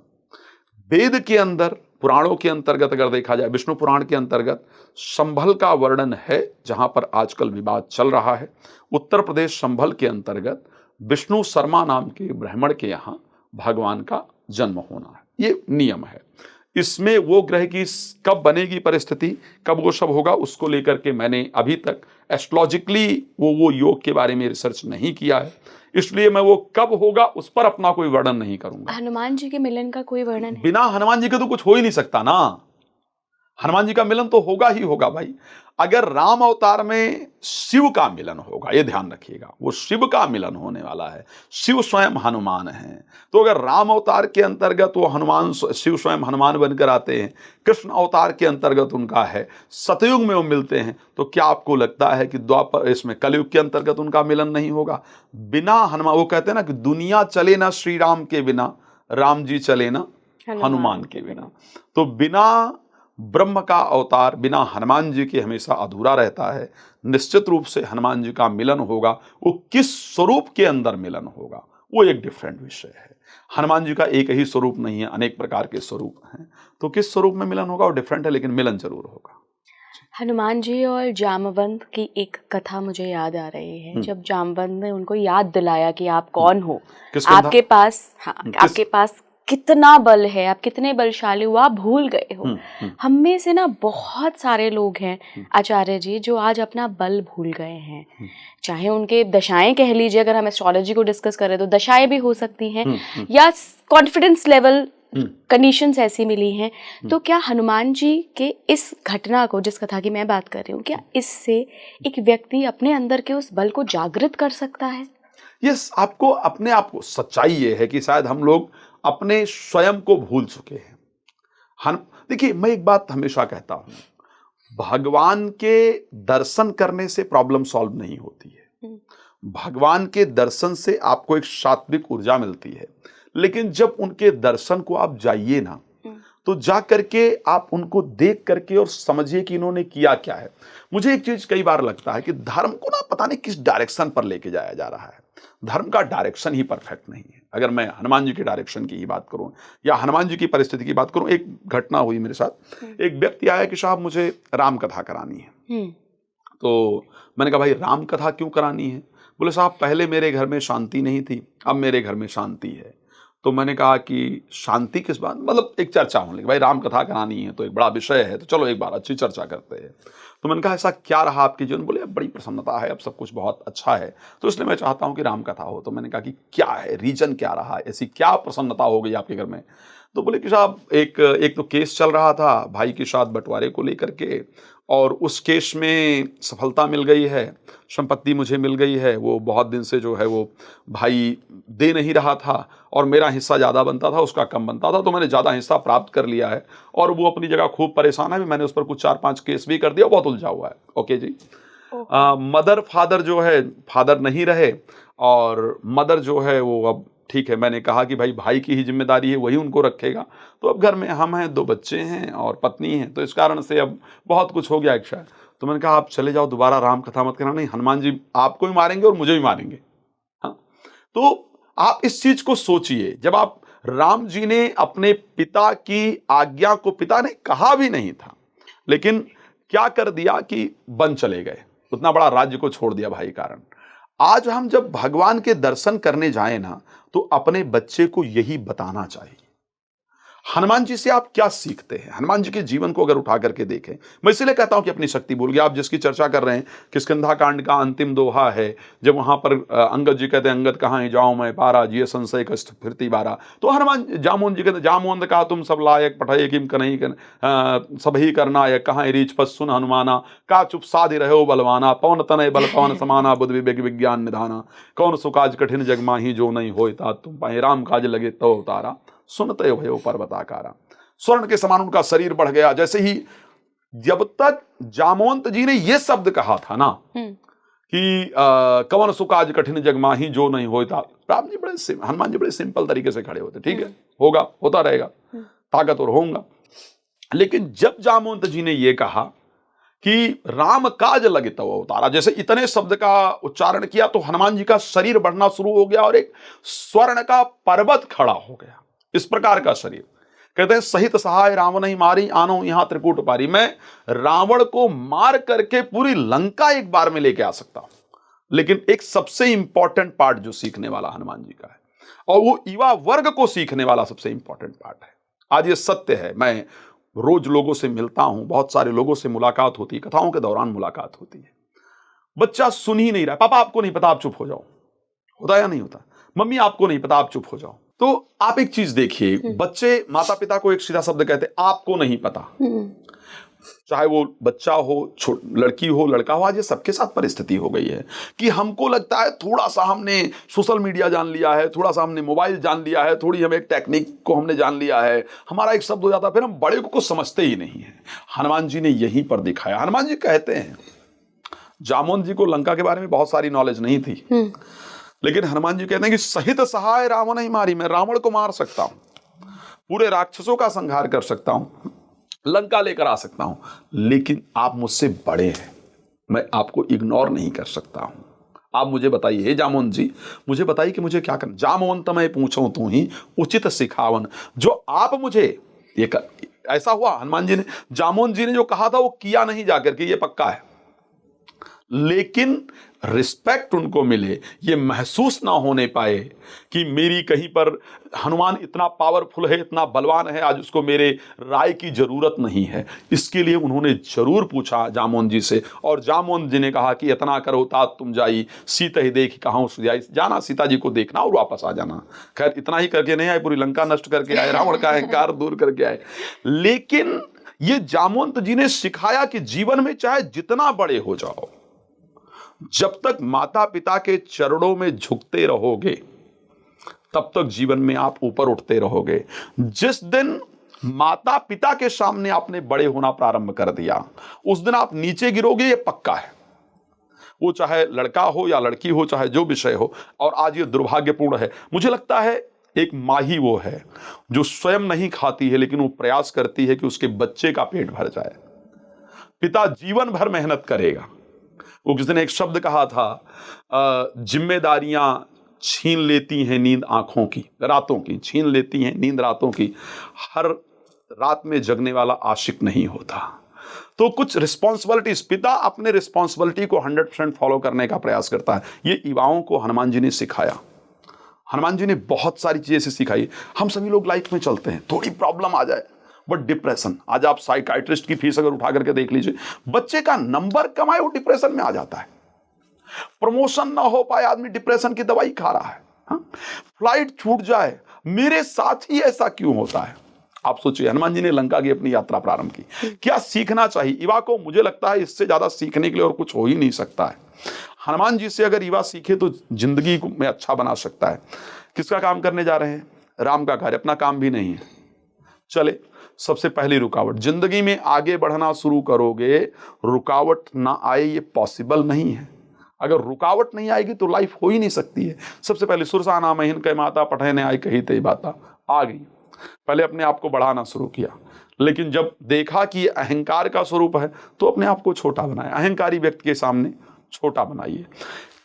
वेद के अंदर, पुराणों के अंतर्गत अगर देखा जाए, विष्णु पुराण के अंतर्गत संभल का वर्णन है, जहां पर आजकल विवाद चल रहा है। उत्तर प्रदेश संभल के अंतर्गत विष्णु शर्मा नाम के ब्राह्मण के यहाँ भगवान का जन्म होना है, ये नियम है। इसमें वो ग्रह की कब बनेगी परिस्थिति, कब वो सब होगा, उसको लेकर के मैंने अभी तक एस्ट्रोलॉजिकली वो योग के बारे में रिसर्च नहीं किया है, इसलिए मैं वो कब होगा उस पर अपना कोई वर्णन नहीं करूंगा। हनुमान जी के मिलन का कोई वर्णन है? बिना हनुमान जी के तो कुछ हो ही नहीं सकता ना। हनुमान जी का मिलन तो होगा ही होगा भाई। अगर राम अवतार में शिव का मिलन होगा, ये ध्यान रखिएगा, वो शिव का मिलन होने वाला है। शिव स्वयं हनुमान है, तो अगर राम अवतार के अंतर्गत वो हनुमान, शिव स्वयं हनुमान बनकर आते हैं, कृष्ण अवतार के अंतर्गत उनका है, सतयुग में वो मिलते हैं, तो क्या आपको लगता है कि द्वापर इसमें कलयुग के अंतर्गत उनका मिलन नहीं होगा? बिना हनुमान, वो कहते हैं ना कि दुनिया चले ना श्री राम के बिना, राम जी चले ना हनुमान के बिना। तो बिना ब्रह्म का अवतार, बिना हनुमान जी के हमेशा अधूरा रहता है। निश्चित रूप से हनुमान जी का मिलन होगा, वो किस स्वरूप के अंदर मिलन होगा वो एक डिफरेंट विषय है। हनुमान जी का एक ही स्वरूप नहीं है, अनेक प्रकार के स्वरूप हैं, तो किस स्वरूप में मिलन होगा वो डिफरेंट है, लेकिन मिलन जरूर होगा। हनुमान जी और जामवंत की एक कथा मुझे याद आ रही है। जब जामवंत ने उनको याद दिलाया कि आप कौन हो, आपके पास, हाँ, आपके पास कितना बल है, आप कितने बलशाली हो, आप भूल गए हो। हम में से ना बहुत सारे लोग हैं आचार्य जी जो आज अपना बल भूल गए हैं। चाहे उनके दशाएं कह लीजिए, अगर हम एस्ट्रोलॉजी को डिस्कस करें तो दशाएं भी हो सकती हैं, या कॉन्फिडेंस लेवल कंडीशंस ऐसी मिली हैं। तो क्या हनुमान जी के इस घटना को, जिस कथा की मैं बात कर रही हूँ, क्या इससे एक व्यक्ति अपने अंदर के उस बल को जागृत कर सकता है? यस, आपको अपने आप को, सच्चाई ये है कि शायद हम लोग अपने स्वयं को भूल चुके हैं। देखिए, मैं एक बात हमेशा कहता हूं, भगवान के दर्शन करने से प्रॉब्लम सॉल्व नहीं होती है। भगवान के दर्शन से आपको एक सात्विक ऊर्जा मिलती है, लेकिन जब उनके दर्शन को आप जाइए ना, तो जा करके आप उनको देख करके और समझिए कि इन्होंने किया क्या है। मुझे एक चीज कई बार लगता है कि धर्म को ना पता नहीं किस डायरेक्शन पर लेके जाया जा रहा है। धर्म का डायरेक्शन ही परफेक्ट नहीं है। अगर मैं हनुमान जी के डायरेक्शन की ही बात करूं या हनुमान जी की परिस्थिति की बात करूं, एक घटना हुई मेरे साथ। एक व्यक्ति आया कि साहब मुझे राम कथा करानी है। तो मैंने कहा भाई राम कथा क्यों करानी है? बोले साहब पहले मेरे घर में शांति नहीं थी, अब मेरे घर में शांति है। तो मैंने कहा कि शांति किस बात, मतलब एक चर्चा होने लगी, भाई राम कथा करानी है तो एक बड़ा विषय है, तो चलो एक बार अच्छी चर्चा करते हैं। तो मैंने कहा ऐसा क्या रहा आपके जीवन? बोले बड़ी प्रसन्नता है, अब सब कुछ बहुत अच्छा है, तो इसलिए मैं चाहता हूँ कि राम कथा हो। तो मैंने कहा कि क्या है, रीजन क्या रहा, ऐसी क्या प्रसन्नता हो गई आपके घर में? तो बोले कि साहब एक तो केस चल रहा था भाई के साथ बंटवारे को लेकर के, और उस केस में सफलता मिल गई है, संपत्ति मुझे मिल गई है। वो बहुत दिन से जो है वो भाई दे नहीं रहा था और मेरा हिस्सा ज़्यादा बनता था, उसका कम बनता था, तो मैंने ज़्यादा हिस्सा प्राप्त कर लिया है। और वो अपनी जगह खूब परेशान है, मैंने उस पर कुछ 4-5 केस भी कर दिया, बहुत उलझा हुआ है। ओके जी। मदर फादर जो है, फादर नहीं रहे और मदर जो है वो अब ठीक है। मैंने कहा कि भाई की ही जिम्मेदारी है, वही उनको रखेगा। तो अब घर में हम हैं, 2 बच्चे हैं और पत्नी हैं, तो इस कारण से अब बहुत कुछ हो गया एक शायद। तो मैंने कहा आप चले जाओ, दोबारा राम कथा मत करना। नहीं, हनुमान जी आपको भी मारेंगे और मुझे भी मारेंगे। हाँ, तो आप इस चीज को सोचिए, जब आप राम जी ने अपने पिता की आज्ञा को, पिता ने कहा भी नहीं था, लेकिन क्या कर दिया कि बन चले गए, उतना बड़ा राज्य को छोड़ दिया भाई कारण। आज हम जब भगवान के दर्शन करने जाएं ना, तो अपने बच्चे को यही बताना चाहिए। हनुमान जी से आप क्या सीखते हैं? हनुमान जी के जीवन को अगर उठा करके देखें, मैं इसलिए कहता हूं कि अपनी शक्ति भूल गया। आप जिसकी चर्चा कर रहे हैं, किष्किंधा कांड का अंतिम दोहा है, जब वहां पर अंगद जी कहते हैं अंगद कहाँ जाऊं मैं पारा, जिये संशय कष्ट फिरती बारा। तो हनुमान जामोन जी कहते जामोन कहा तुम सब लायक पठाए किम कन्हई सभी करना है, कहाँ रीच पस सुन हनुमाना, का चुप साधि रहो बलवाना, पवन तनय बल पवन समाना, बुद्धि विवेक विज्ञान निधाना, कौन सुकाज कठिन जग माही जो नहीं होता तुम पाए, राम काज लगे तो अवतारा, सुनते भयो पर्वताकारा। स्वर्ण के समान उनका शरीर बढ़ गया। जैसे ही जब तक जामवंत जी ने ये शब्द कहा था ना कि कवन सुकाज कठिन जग माही जो नहीं होता, राम जी हनुमान जी बड़े सिंपल तरीके से खड़े होते, ठीक है होगा, होता रहेगा, ताकतवर होऊंगा। लेकिन जब जामवंत जी ने ये कहा कि राम काज लगे तो अवतारा, जैसे इतने शब्द का उच्चारण किया तो हनुमान जी का शरीर बढ़ना शुरू हो गया और एक स्वर्ण का पर्वत खड़ा हो गया। इस प्रकार का शरीर, कहते हैं सहित सहाय रावण ही मारी आनो यहाँ त्रिकूट पारी। मैं रावण को मार करके पूरी लंका एक बार में लेके आ सकता हूं। लेकिन एक सबसे इंपॉर्टेंट पार्ट जो सीखने वाला हनुमान जी का है, और वो युवा वर्ग को सीखने वाला सबसे इंपॉर्टेंट पार्ट है। आज ये सत्य है, मैं रोज लोगों से मिलता हूं, बहुत सारे लोगों से मुलाकात होती है, कथाओं के दौरान मुलाकात होती है। बच्चा सुन ही नहीं रहा, पापा आपको नहीं पता आप चुप हो जाओ, होता या नहीं होता, मम्मी आपको नहीं पता आप चुप हो जाओ। तो आप एक चीज देखिए, बच्चे माता पिता को एक सीधा शब्द कहते हैं आपको नहीं पता, चाहे वो बच्चा हो, लड़की हो, लड़का हो। आज ये सबके साथ परिस्थिति हो गई है कि हमको लगता है थोड़ा सा हमने सोशल मीडिया जान लिया है, थोड़ा सा हमने मोबाइल जान लिया है, थोड़ी हम एक टेक्निक को हमने जान लिया है, हमारा एक शब्द हो जाता है, फिर हम बड़े को कुछ समझते ही नहीं है। हनुमान जी ने यहीं पर दिखाया। हनुमान जी कहते हैं, जामवंत जी को लंका के बारे में बहुत सारी नॉलेज नहीं थी, लेकिन हनुमान जी कहते हैं कि सहित सहाय रावण ही मारी, मैं रावण को मार सकता हूं, पूरे राक्षसों का संहार कर सकता हूं, लंका लेकर आ सकता हूं, लेकिन आप मुझसे बड़े हैं, मैं आपको इग्नोर नहीं कर सकता हूं। आप मुझे बताइए, हे जामवंत जी मुझे बताइए कि मुझे क्या करना। जामवंत मैं पूछूं तू ही उचित सिखावन, जो आप मुझे ये ऐसा हुआ हनुमान जी ने, जामवंत जी ने जो कहा था वो किया नहीं जाकर के, ये पक्का है, लेकिन रिस्पेक्ट उनको मिले, ये महसूस ना होने पाए कि मेरी कहीं पर हनुमान इतना पावरफुल है, इतना बलवान है, आज उसको मेरे राय की जरूरत नहीं है। इसके लिए उन्होंने जरूर पूछा जामवंत जी से, और जामवंत जी ने कहा कि इतना करो तात तुम जाई, सीता ही देख कहाँ जाई, जाना सीता जी को देखना और वापस आ जाना। खैर इतना ही करके नहीं आए, पूरी लंका नष्ट करके आए, रावण का अहंकार दूर करके आए। लेकिन ये जामवंत जी ने सिखाया कि जीवन में चाहे जितना बड़े हो जाओ, जब तक माता पिता के चरणों में झुकते रहोगे तब तक जीवन में आप ऊपर उठते रहोगे। जिस दिन माता पिता के सामने आपने बड़े होना प्रारंभ कर दिया, उस दिन आप नीचे गिरोगे, ये पक्का है। वो चाहे लड़का हो या लड़की हो, चाहे जो विषय हो। और आज ये दुर्भाग्यपूर्ण है, मुझे लगता है एक माँ ही वो है जो स्वयं नहीं खाती है लेकिन वो प्रयास करती है कि उसके बच्चे का पेट भर जाए। पिता जीवन भर मेहनत करेगा। वो किसी ने एक शब्द कहा था, जिम्मेदारियां छीन लेती हैं नींद आंखों की, रातों की छीन लेती हैं नींद रातों की, हर रात में जगने वाला आशिक नहीं होता। तो कुछ रिस्पॉन्सिबिलिटीज, पिता अपने रिस्पॉन्सिबिलिटी को 100% फॉलो करने का प्रयास करता है। ये युवाओं को हनुमान जी ने सिखाया। हनुमान जी ने बहुत सारी चीजें से सिखाई। हम सभी लोग लाइफ में चलते हैं, थोड़ी प्रॉब्लम आ जाए, बट डिप्रेशन, आज आप साइकाइट्रिस्ट की फीस अगर उठा करके देख लीजिए, बच्चे का नंबर कम आए वो डिप्रेशन में आ जाता है। प्रमोशन ना हो पाए, आदमी डिप्रेशन की दवाई खा रहा है। फ्लाइट छूट जाए, मेरे साथ ही ऐसा क्यों होता है। आप सोचिए, हनुमान जी ने लंका की अपनी यात्रा प्रारंभ की। क्या सीखना चाहिए युवा को? मुझे लगता है इससे ज्यादा सीखने के लिए और कुछ हो ही नहीं सकता है। हनुमान जी से अगर युवा सीखे तो जिंदगी में अच्छा बना सकता है। किसका काम करने जा रहे हैं? राम का कार्य, अपना काम भी नहीं है। चले, सबसे पहली रुकावट, जिंदगी में आगे बढ़ना शुरू करोगे, रुकावट ना आए ये पॉसिबल नहीं है। अगर रुकावट नहीं आएगी तो लाइफ हो ही नहीं सकती है। सबसे पहले सुरसाना महीन के माता पठे ने आई कही ते बाता, आ गई। पहले अपने आप को बढ़ाना शुरू किया, लेकिन जब देखा कि ये अहंकार का स्वरूप है तो अपने आप को छोटा बनाया। अहंकारी व्यक्ति के सामने छोटा बनाइए।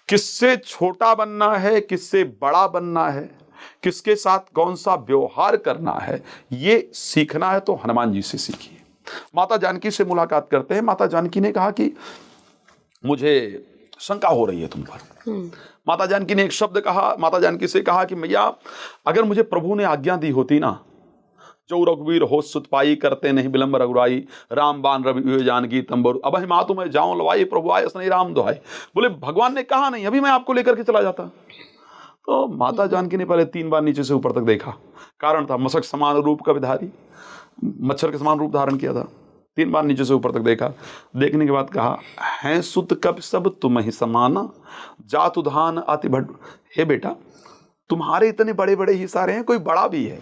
किससे छोटा बनना है, किससे बड़ा बनना है, किसके साथ कौन सा व्यवहार करना है, ये सीखना है तो हनुमान जी से सीखिए। माता जानकी से मुलाकात करते हैं। माता जानकी ने कहा कि मुझे शंका हो रही है तुम पर। माता जानकी ने एक शब्द कहा, माता जानकी से कहा कि मैया, अगर मुझे प्रभु ने आज्ञा दी होती ना, जो रघुवीर हो सुत पाई, करते नहीं विलंब रघुराई, राम बाण रवि जानकी तंबर, अब हिमा तुम्हें जाऊं लवाई, प्रभु आए नहीं राम दुहाई। बोले भगवान ने कहा नहीं, अभी मैं आपको लेकर के चला जाता। तो माता जानकी ने पहले 3 बार नीचे से ऊपर तक देखा। कारण था मशक समान रूप का विधारी, मच्छर के समान रूप धारण किया था। 3 बार नीचे से ऊपर तक देखा। देखने के बाद कहा, हैं सुत कब सब तुम ही समाना, जात उधान अति भट। हे बेटा, तुम्हारे इतने बड़े बड़े ही सारे हैं, कोई बड़ा भी है?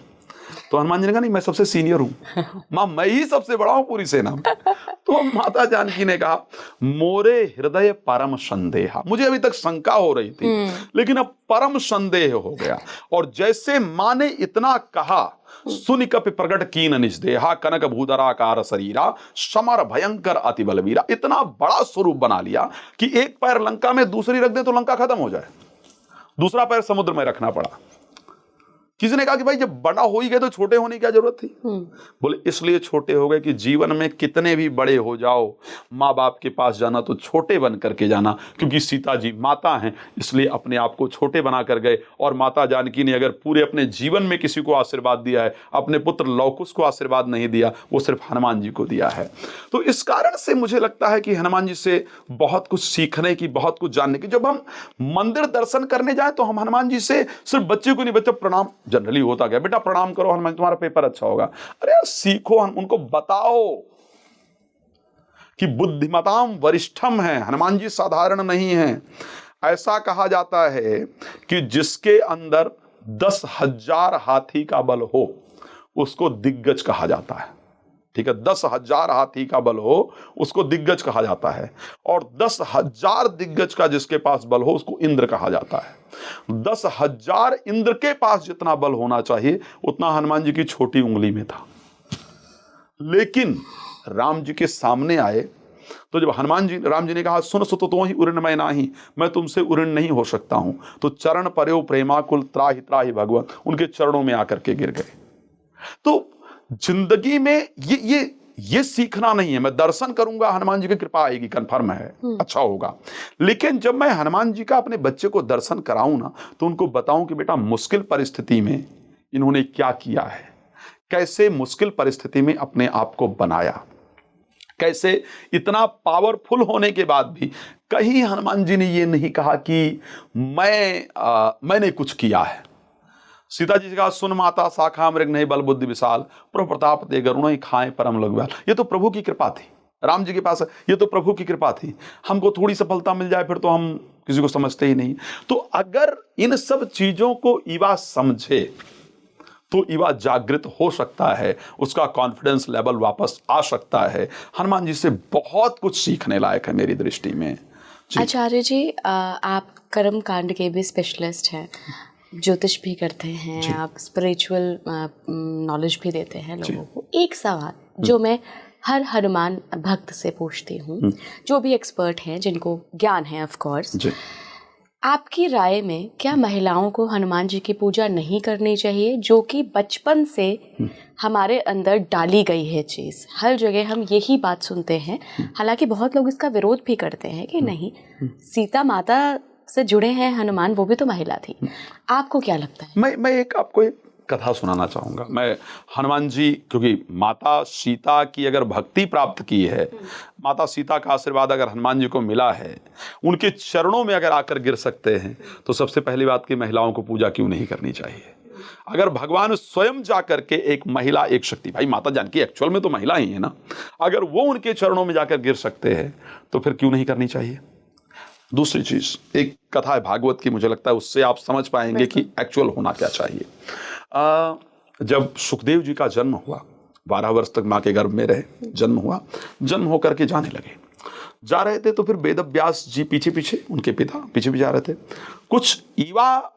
तो हनुमान जी ने कहा, नहीं, मैं सबसे सीनियर हूं मां, मैं ही सबसे बड़ा हूं पूरी सेना में। तो माता जानकी ने कहा, मोरे हृदय परम संदेहा, मुझे अभी तक शंका हो रही थी लेकिन अब परम संदेह हो गया। और जैसे मां ने इतना कहा, सुनि कपि प्रगट कीन निज देहा, कनक भूधराकार शरीरा, समर भयंकर अति बलवीरा। इतना बड़ा स्वरूप बना लिया कि एक पैर लंका में दूसरी रख दे तो लंका खत्म हो जाए, दूसरा पैर समुद्र में रखना पड़ा। किसी ने कहा कि भाई जब बड़ा हो ही गए तो छोटे होने की क्या जरूरत थी? बोले इसलिए छोटे हो गए कि जीवन में कितने भी बड़े हो जाओ, माँ बाप के पास जाना तो छोटे बन करके जाना, क्योंकि सीता जी माता हैं, इसलिए अपने आप को छोटे बना कर गए। और माता जानकी ने अगर पूरे अपने जीवन में किसी को आशीर्वाद दिया है, अपने पुत्र लवकुश को आशीर्वाद नहीं दिया, वो सिर्फ हनुमान जी को दिया है। तो इस कारण से मुझे लगता है कि हनुमान जी से बहुत कुछ सीखने की, बहुत कुछ जानने की। जब हम मंदिर दर्शन करने जाए तो हम हनुमान जी से सिर्फ बच्चे को नहीं, बच्चा प्रणाम जनरली होता गया, बेटा प्रणाम करो हनुमान, तुम्हारा पेपर अच्छा होगा। अरे यार सीखो, उनको बताओ कि बुद्धिमताम वरिष्ठम है, हनुमान जी साधारण नहीं है। ऐसा कहा जाता है कि जिसके अंदर 10,000 हाथी का बल हो उसको दिग्गज कहा जाता है। ठीक है, 10,000 हाथी का बल हो उसको दिग्गज कहा जाता है, और 10,000 दिग्गज का जिसके पास बल हो उसको इंद्र कहा जाता है। 10,000 इंद्र के पास जितना बल होना चाहिए उतना हनुमान जी की छोटी उंगली में था। लेकिन राम जी के सामने आए तो जब राम जी ने कहा, सुन सुत तो ही उऋण मैं नाही, मैं तुमसे उऋण नहीं हो सकता हूं, तो चरण पर्यो प्रेमाकुल त्राहि त्राहि भगवत, उनके चरणों में आकर के गिर गए। तो जिंदगी में ये सीखना नहीं है, मैं दर्शन करूंगा हनुमान जी की कृपा आएगी, कंफर्म है, अच्छा होगा। लेकिन जब मैं हनुमान जी का अपने बच्चे को दर्शन कराऊं ना, तो उनको बताऊं कि बेटा मुश्किल परिस्थिति में इन्होंने क्या किया है, कैसे मुश्किल परिस्थिति में अपने आप को बनाया, कैसे इतना पावरफुल होने के बाद भी कहीं हनुमान जी ने ये नहीं कहा कि मैंने कुछ किया है। सीता जी का सुन माता शाखा मृग नहीं बल बुद्धि विशाल, प्रभु प्रताप ते गरुण ही खाए परम लघुवाल। ये तो प्रभु की कृपा थी, राम जी के पास ये तो प्रभु की कृपा थी। हमको थोड़ी सफलता मिल जाए फिर तो हम किसी को समझते ही नहीं। तो अगर इन सब चीजों को युवा समझे तो युवा जागृत हो सकता है, उसका कॉन्फिडेंस लेवल वापस आ सकता है। हनुमान जी से बहुत कुछ सीखने लायक है मेरी दृष्टि में। आचार्य जी, आप कर्म कांड के भी स्पेशलिस्ट हैं। ज्योतिष भी करते हैं, आप स्पिरिचुअल नॉलेज भी देते हैं लोगों को। एक सवाल जो मैं हर हनुमान भक्त से पूछती हूँ, जो भी एक्सपर्ट हैं, जिनको ज्ञान है ऑफ कोर्स, आपकी राय में क्या महिलाओं को हनुमान जी की पूजा नहीं करनी चाहिए, जो कि बचपन से हमारे अंदर डाली गई है चीज़? हर जगह हम यही बात सुनते हैं, हालांकि बहुत लोग इसका विरोध भी करते हैं कि नहीं, सीता माता से जुड़े हैं हनुमान, वो भी तो महिला थी। आपको क्या लगता है? मैं एक आपको एक कथा सुनाना चाहूँगा। मैं हनुमान जी, क्योंकि माता सीता की अगर भक्ति प्राप्त की है, माता सीता का आशीर्वाद अगर हनुमान जी को मिला है, उनके चरणों में अगर आकर गिर सकते हैं, तो सबसे पहली बात कि महिलाओं को पूजा क्यों नहीं करनी चाहिए? अगर भगवान स्वयं जा करके, एक महिला एक शक्ति, भाई माता जानकी एक्चुअल में तो महिला ही है ना, अगर वो उनके चरणों में जाकर गिर सकते हैं तो फिर क्यों नहीं करनी चाहिए? दूसरी चीज, एक कथा है भागवत की, मुझे लगता है उससे आप समझ पाएंगे कि एक्चुअल होना क्या चाहिए। जब सुखदेव जी का जन्म हुआ, 12 वर्ष तक माँ के गर्भ में रहे, जन्म हुआ, जन्म होकर के जाने लगे, जा रहे थे तो फिर वेद व्यास जी पीछे पीछे, उनके पिता पीछे भी जा रहे थे। कुछ युवा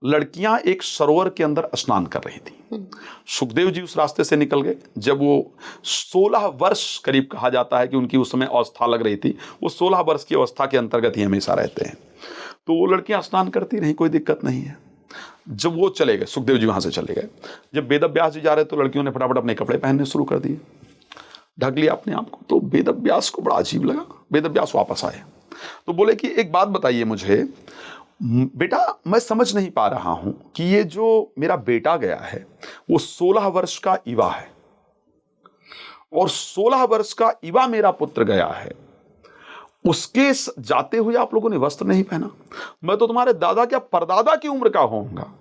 लड़कियां एक सरोवर के अंदर स्नान कर रही थी। सुखदेव जी उस रास्ते से निकल गए। जब वो 16 वर्ष करीब कहा जाता है कि उनकी उस समय अवस्था लग रही थी, वो 16 वर्ष की अवस्था के अंतर्गत ही हमेशा रहते हैं। तो वो लड़कियां स्नान करती रहीं, कोई दिक्कत नहीं है। जब वो चले गए, सुखदेव जी वहां से चले गए, जब वेद व्यास जी जा रहे तो लड़कियों ने फटाफट अपने कपड़े पहनने शुरू कर दिए, ढक लिया अपने आप को। तो वेद व्यास को बड़ा अजीब लगा। वेद व्यास वापस आए तो बोले कि एक बात बताइए मुझे, बेटा, मैं समझ नहीं पा रहा हूं कि ये जो मेरा बेटा गया है वो 16 वर्ष का युवा है, और 16 वर्ष का युवा मेरा पुत्र गया है, उसके जाते हुए आप लोगों ने वस्त्र नहीं पहना। मैं तो तुम्हारे दादा क्या परदादा की उम्र का होऊंगा,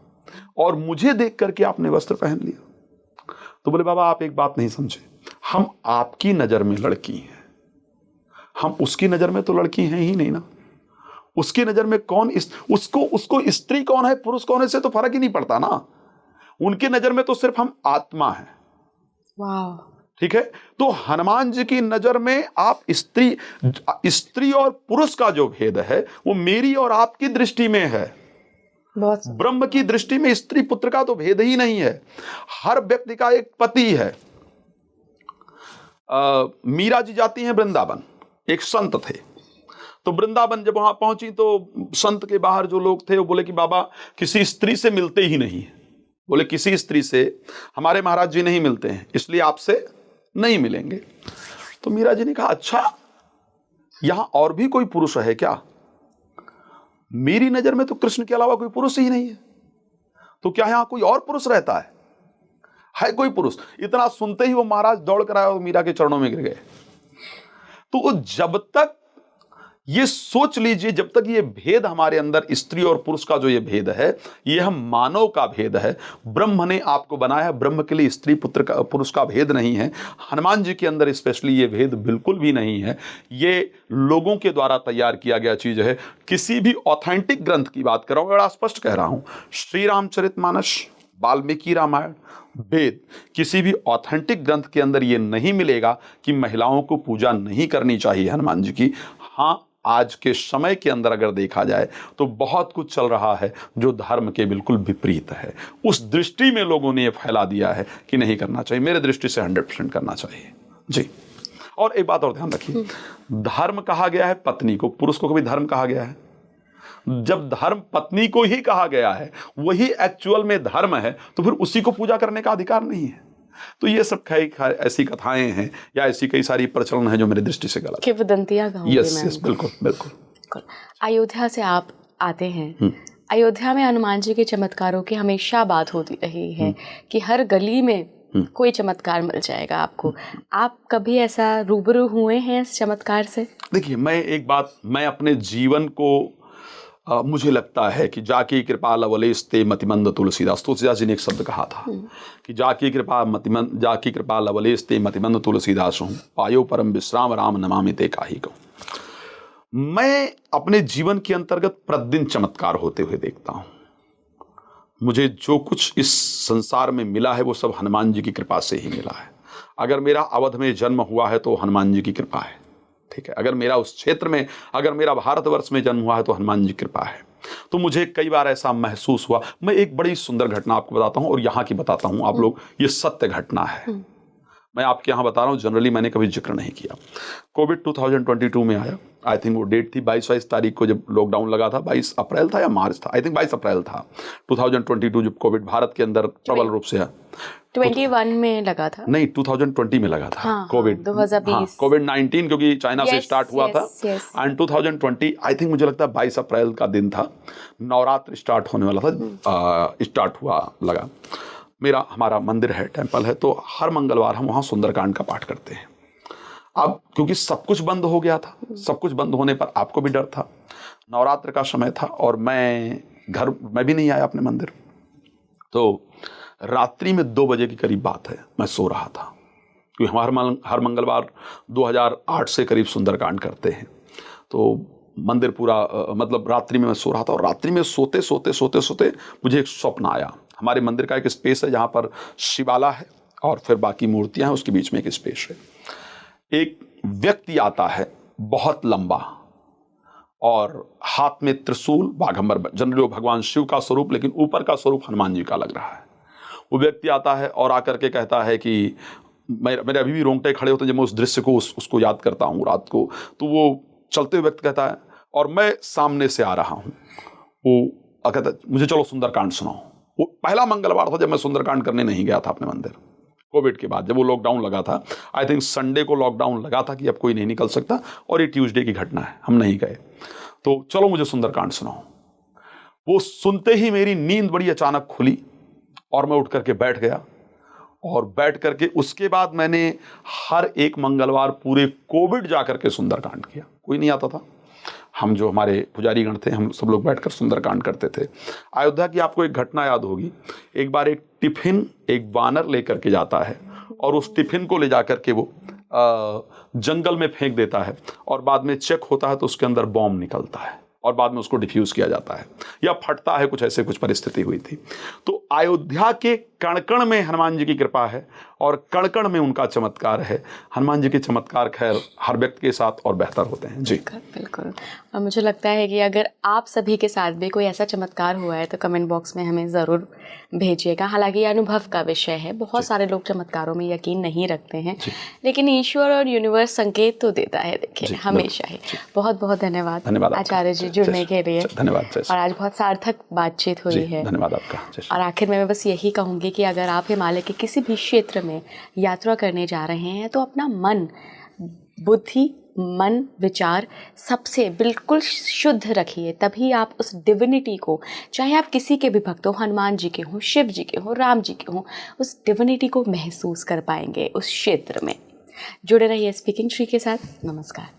और मुझे देख करके आपने वस्त्र पहन लिया। तो बोले बाबा आप एक बात नहीं समझे, हम आपकी नजर में लड़की हैं, हम उसकी नजर में तो लड़की हैं ही नहीं ना। उसकी नजर में कौन उसको स्त्री कौन है पुरुष कौन है से तो फर्क ही नहीं पड़ता ना। उनकी नजर में तो सिर्फ हम आत्मा है। वाह, ठीक है। तो हनुमान जी की नजर में आप स्त्री और पुरुष का जो भेद है वो मेरी और आपकी दृष्टि में है। ब्रह्म की दृष्टि में स्त्री पुत्र का तो भेद ही नहीं है। हर व्यक्ति का एक पति है। मीरा जी जाती हैं वृंदावन, एक संत थे, तो वृंदावन जब वहां पहुंची तो संत के बाहर जो लोग थे वो बोले कि बाबा किसी स्त्री से मिलते ही नहीं। बोले किसी स्त्री से हमारे महाराज जी नहीं मिलते हैं, इसलिए आपसे नहीं मिलेंगे। तो मीरा जी ने कहा अच्छा, यहां और भी कोई पुरुष है क्या? मेरी नजर में तो कृष्ण के अलावा कोई पुरुष ही नहीं है, तो क्या यहां कोई और पुरुष रहता है कोई पुरुष? इतना सुनते ही वो महाराज दौड़ कर आए और मीरा के चरणों में गिर गए। तो जब तक ये सोच लीजिए, जब तक ये भेद हमारे अंदर स्त्री और पुरुष का जो ये भेद है, ये हम मानव का भेद है। ब्रह्म ने आपको बनाया है, ब्रह्म के लिए स्त्री पुरुष का भेद नहीं है। हनुमान जी के अंदर स्पेशली ये भेद बिल्कुल भी नहीं है। ये लोगों के द्वारा तैयार किया गया चीज है। किसी भी ऑथेंटिक ग्रंथ की बात कर रहा हूं, बड़ा स्पष्ट कह रहा हूं, श्री रामचरितमानस, वाल्मीकि रामायण, वेद, किसी भी ऑथेंटिक ग्रंथ के अंदर ये नहीं मिलेगा कि महिलाओं को पूजा नहीं करनी चाहिए हनुमान जी की। हाँ, आज के समय के अंदर अगर देखा जाए तो बहुत कुछ चल रहा है जो धर्म के बिल्कुल विपरीत है। उस दृष्टि में लोगों ने ये फैला दिया है कि नहीं करना चाहिए। मेरे दृष्टि से 100% करना चाहिए जी। और एक बात और ध्यान रखिए, धर्म कहा गया है पत्नी को, पुरुष को कभी धर्म कहा गया है? जब धर्म पत्नी को ही कहा गया है, वही एक्चुअल में धर्म है, तो फिर उसी को पूजा करने का अधिकार नहीं है। तो ये सब ऐसी कथाएं हैं या ऐसी कई सारी प्रचलन है जो मेरी दृष्टि से गलत है। यस, बिल्कुल बिल्कुल। अयोध्या से आप आते हैं, अयोध्या में हनुमान जी के चमत्कारों की हमेशा बात होती रही है कि हर गली में कोई चमत्कार मिल जाएगा आपको। आप कभी ऐसा रूबरू हुए हैं इस चमत्कार से? देखिए, मैं अपने जीवन को मुझे लगता है कि जाकी कृपा लवलेस्ते मतिमंद तुलसीदास जी ने एक शब्द कहा था कि जाकी कृपा लवलेस्ते मतिमंद तुलसीदास हूँ, पायो परम विश्राम राम नमामि ते काहि को। मैं अपने जीवन के अंतर्गत प्रतिदिन चमत्कार होते हुए देखता हूँ। मुझे जो कुछ इस संसार में मिला है वो सब हनुमान जी की कृपा से ही मिला है। अगर मेरा अवध में जन्म हुआ है तो हनुमान जी की कृपा है, ठीक है। अगर मेरा उस क्षेत्र में, अगर मेरा भारतवर्ष में जन्म हुआ है तो हनुमान जी की कृपा है। तो मुझे कई बार ऐसा महसूस हुआ। मैं एक बड़ी सुंदर घटना आपको बताता हूँ और यहाँ की बताता हूँ, आप लोग, ये सत्य घटना है, मैं आपके यहाँ बता रहा हूँ, जनरली मैंने कभी जिक्र नहीं किया। कोविड 2022 में आया, आई थिंक वो डेट थी 22 तारीख को जब लॉकडाउन लगा था, 22 अप्रैल था या मार्च था, आई थिंक 22 अप्रैल था 2022 जब कोविड भारत के अंदर प्रबल रूप से आया। 21 में लगा था, नहीं 2020 में लगा था। हाँ, कोविड 2020 कोविड-19 क्योंकि चाइना से स्टार्ट हुआ था। yes. एंड 2020 आई थिंक मुझे लगता है 22 अप्रैल का दिन था, नवरात्र स्टार्ट होने वाला था, स्टार्ट हुआ लगा। हमारा मंदिर है, टेम्पल है, तो हर मंगलवार हम वहाँ सुंदरकांड का पाठ करते हैं। अब क्योंकि सब कुछ बंद हो गया था, सब कुछ बंद होने पर आपको भी डर था, नवरात्र का समय था और मैं भी नहीं आया अपने मंदिर। तो रात्रि में 2 बजे के करीब बात है, मैं सो रहा था, क्योंकि हम हर मंगलवार 2008 से करीब सुंदरकांड करते हैं। तो मंदिर पूरा मतलब रात्रि में मैं सो रहा था और रात्रि में सोते सोते मुझे एक स्वप्न आया। हमारे मंदिर का एक स्पेस है जहाँ पर शिवाला है और फिर बाकी मूर्तियाँ हैं, उसके बीच में एक स्पेस है। एक व्यक्ति आता है बहुत लंबा और हाथ में त्रिशूल, बाघंबर, जनरली वो भगवान शिव का स्वरूप, लेकिन ऊपर का स्वरूप हनुमान जी का लग रहा है। वो व्यक्ति आता है और आकर के कहता है कि मेरे अभी भी रोंगटे खड़े होते हैं जब मैं उस दृश्य को उसको याद करता हूँ रात को। तो वो चलते हुए व्यक्ति कहता है और मैं सामने से आ रहा हूँ। वो कहता है मुझे चलो सुंदरकांड सुनाओ। वो पहला मंगलवार था जब मैं सुंदरकांड करने नहीं गया था अपने मंदिर, कोविड के बाद जब वो लॉकडाउन लगा था। आई थिंक संडे को लॉकडाउन लगा था कि अब कोई नहीं निकल सकता और ये ट्यूसडे की घटना है, हम नहीं गए। तो चलो मुझे सुंदरकांड सुनाओ। वो सुनते ही मेरी नींद बड़ी अचानक खुली और मैं उठ करके बैठ गया और बैठ करके उसके बाद मैंने हर एक मंगलवार पूरे कोविड जा करके सुंदरकांड किया। कोई नहीं आता था, हम जो हमारे पुजारी गण थे हम सब लोग बैठकर सुंदरकांड करते थे। अयोध्या की आपको एक घटना याद होगी, एक बार एक टिफिन एक वानर लेकर के जाता है और उस टिफिन को ले जाकर के वो जंगल में फेंक देता है और बाद में चेक होता है तो उसके अंदर बॉम्ब निकलता है और बाद में उसको डिफ्यूज़ किया जाता है या फटता है, कुछ परिस्थिति हुई थी। तो अयोध्या के कण कण में हनुमान जी की कृपा है और कण कण में उनका चमत्कार है। हनुमान जी के चमत्कार खैर हर व्यक्ति के साथ और बेहतर होते हैं। जी बिल्कुल। और मुझे लगता है कि अगर आप सभी के साथ भी कोई ऐसा चमत्कार हुआ है तो कमेंट बॉक्स में हमें ज़रूर भेजिएगा। हालांकि ये अनुभव का विषय है, बहुत सारे लोग चमत्कारों में यकीन नहीं रखते हैं, लेकिन ईश्वर और यूनिवर्स संकेत तो देता है, देखिए हमेशा ही। बहुत बहुत धन्यवाद आचार्य जी जुड़ने के लिए। धन्यवाद। और आज बहुत सार्थक बातचीत हुई है। धन्यवाद आपका। और आखिर में मैं बस यही कहूँगी कि अगर आप हिमालय के किसी भी क्षेत्र में यात्रा करने जा रहे हैं तो अपना मन, बुद्धि, मन, विचार सबसे बिल्कुल शुद्ध रखिए, तभी आप उस डिविनिटी को, चाहे आप किसी के भी भक्त हो, हनुमान जी के हों, शिव जी के हों, राम जी के हों, उस डिविनिटी को महसूस कर पाएंगे उस क्षेत्र में। जुड़े रहिए स्पीकिंग ट्री के साथ। नमस्कार।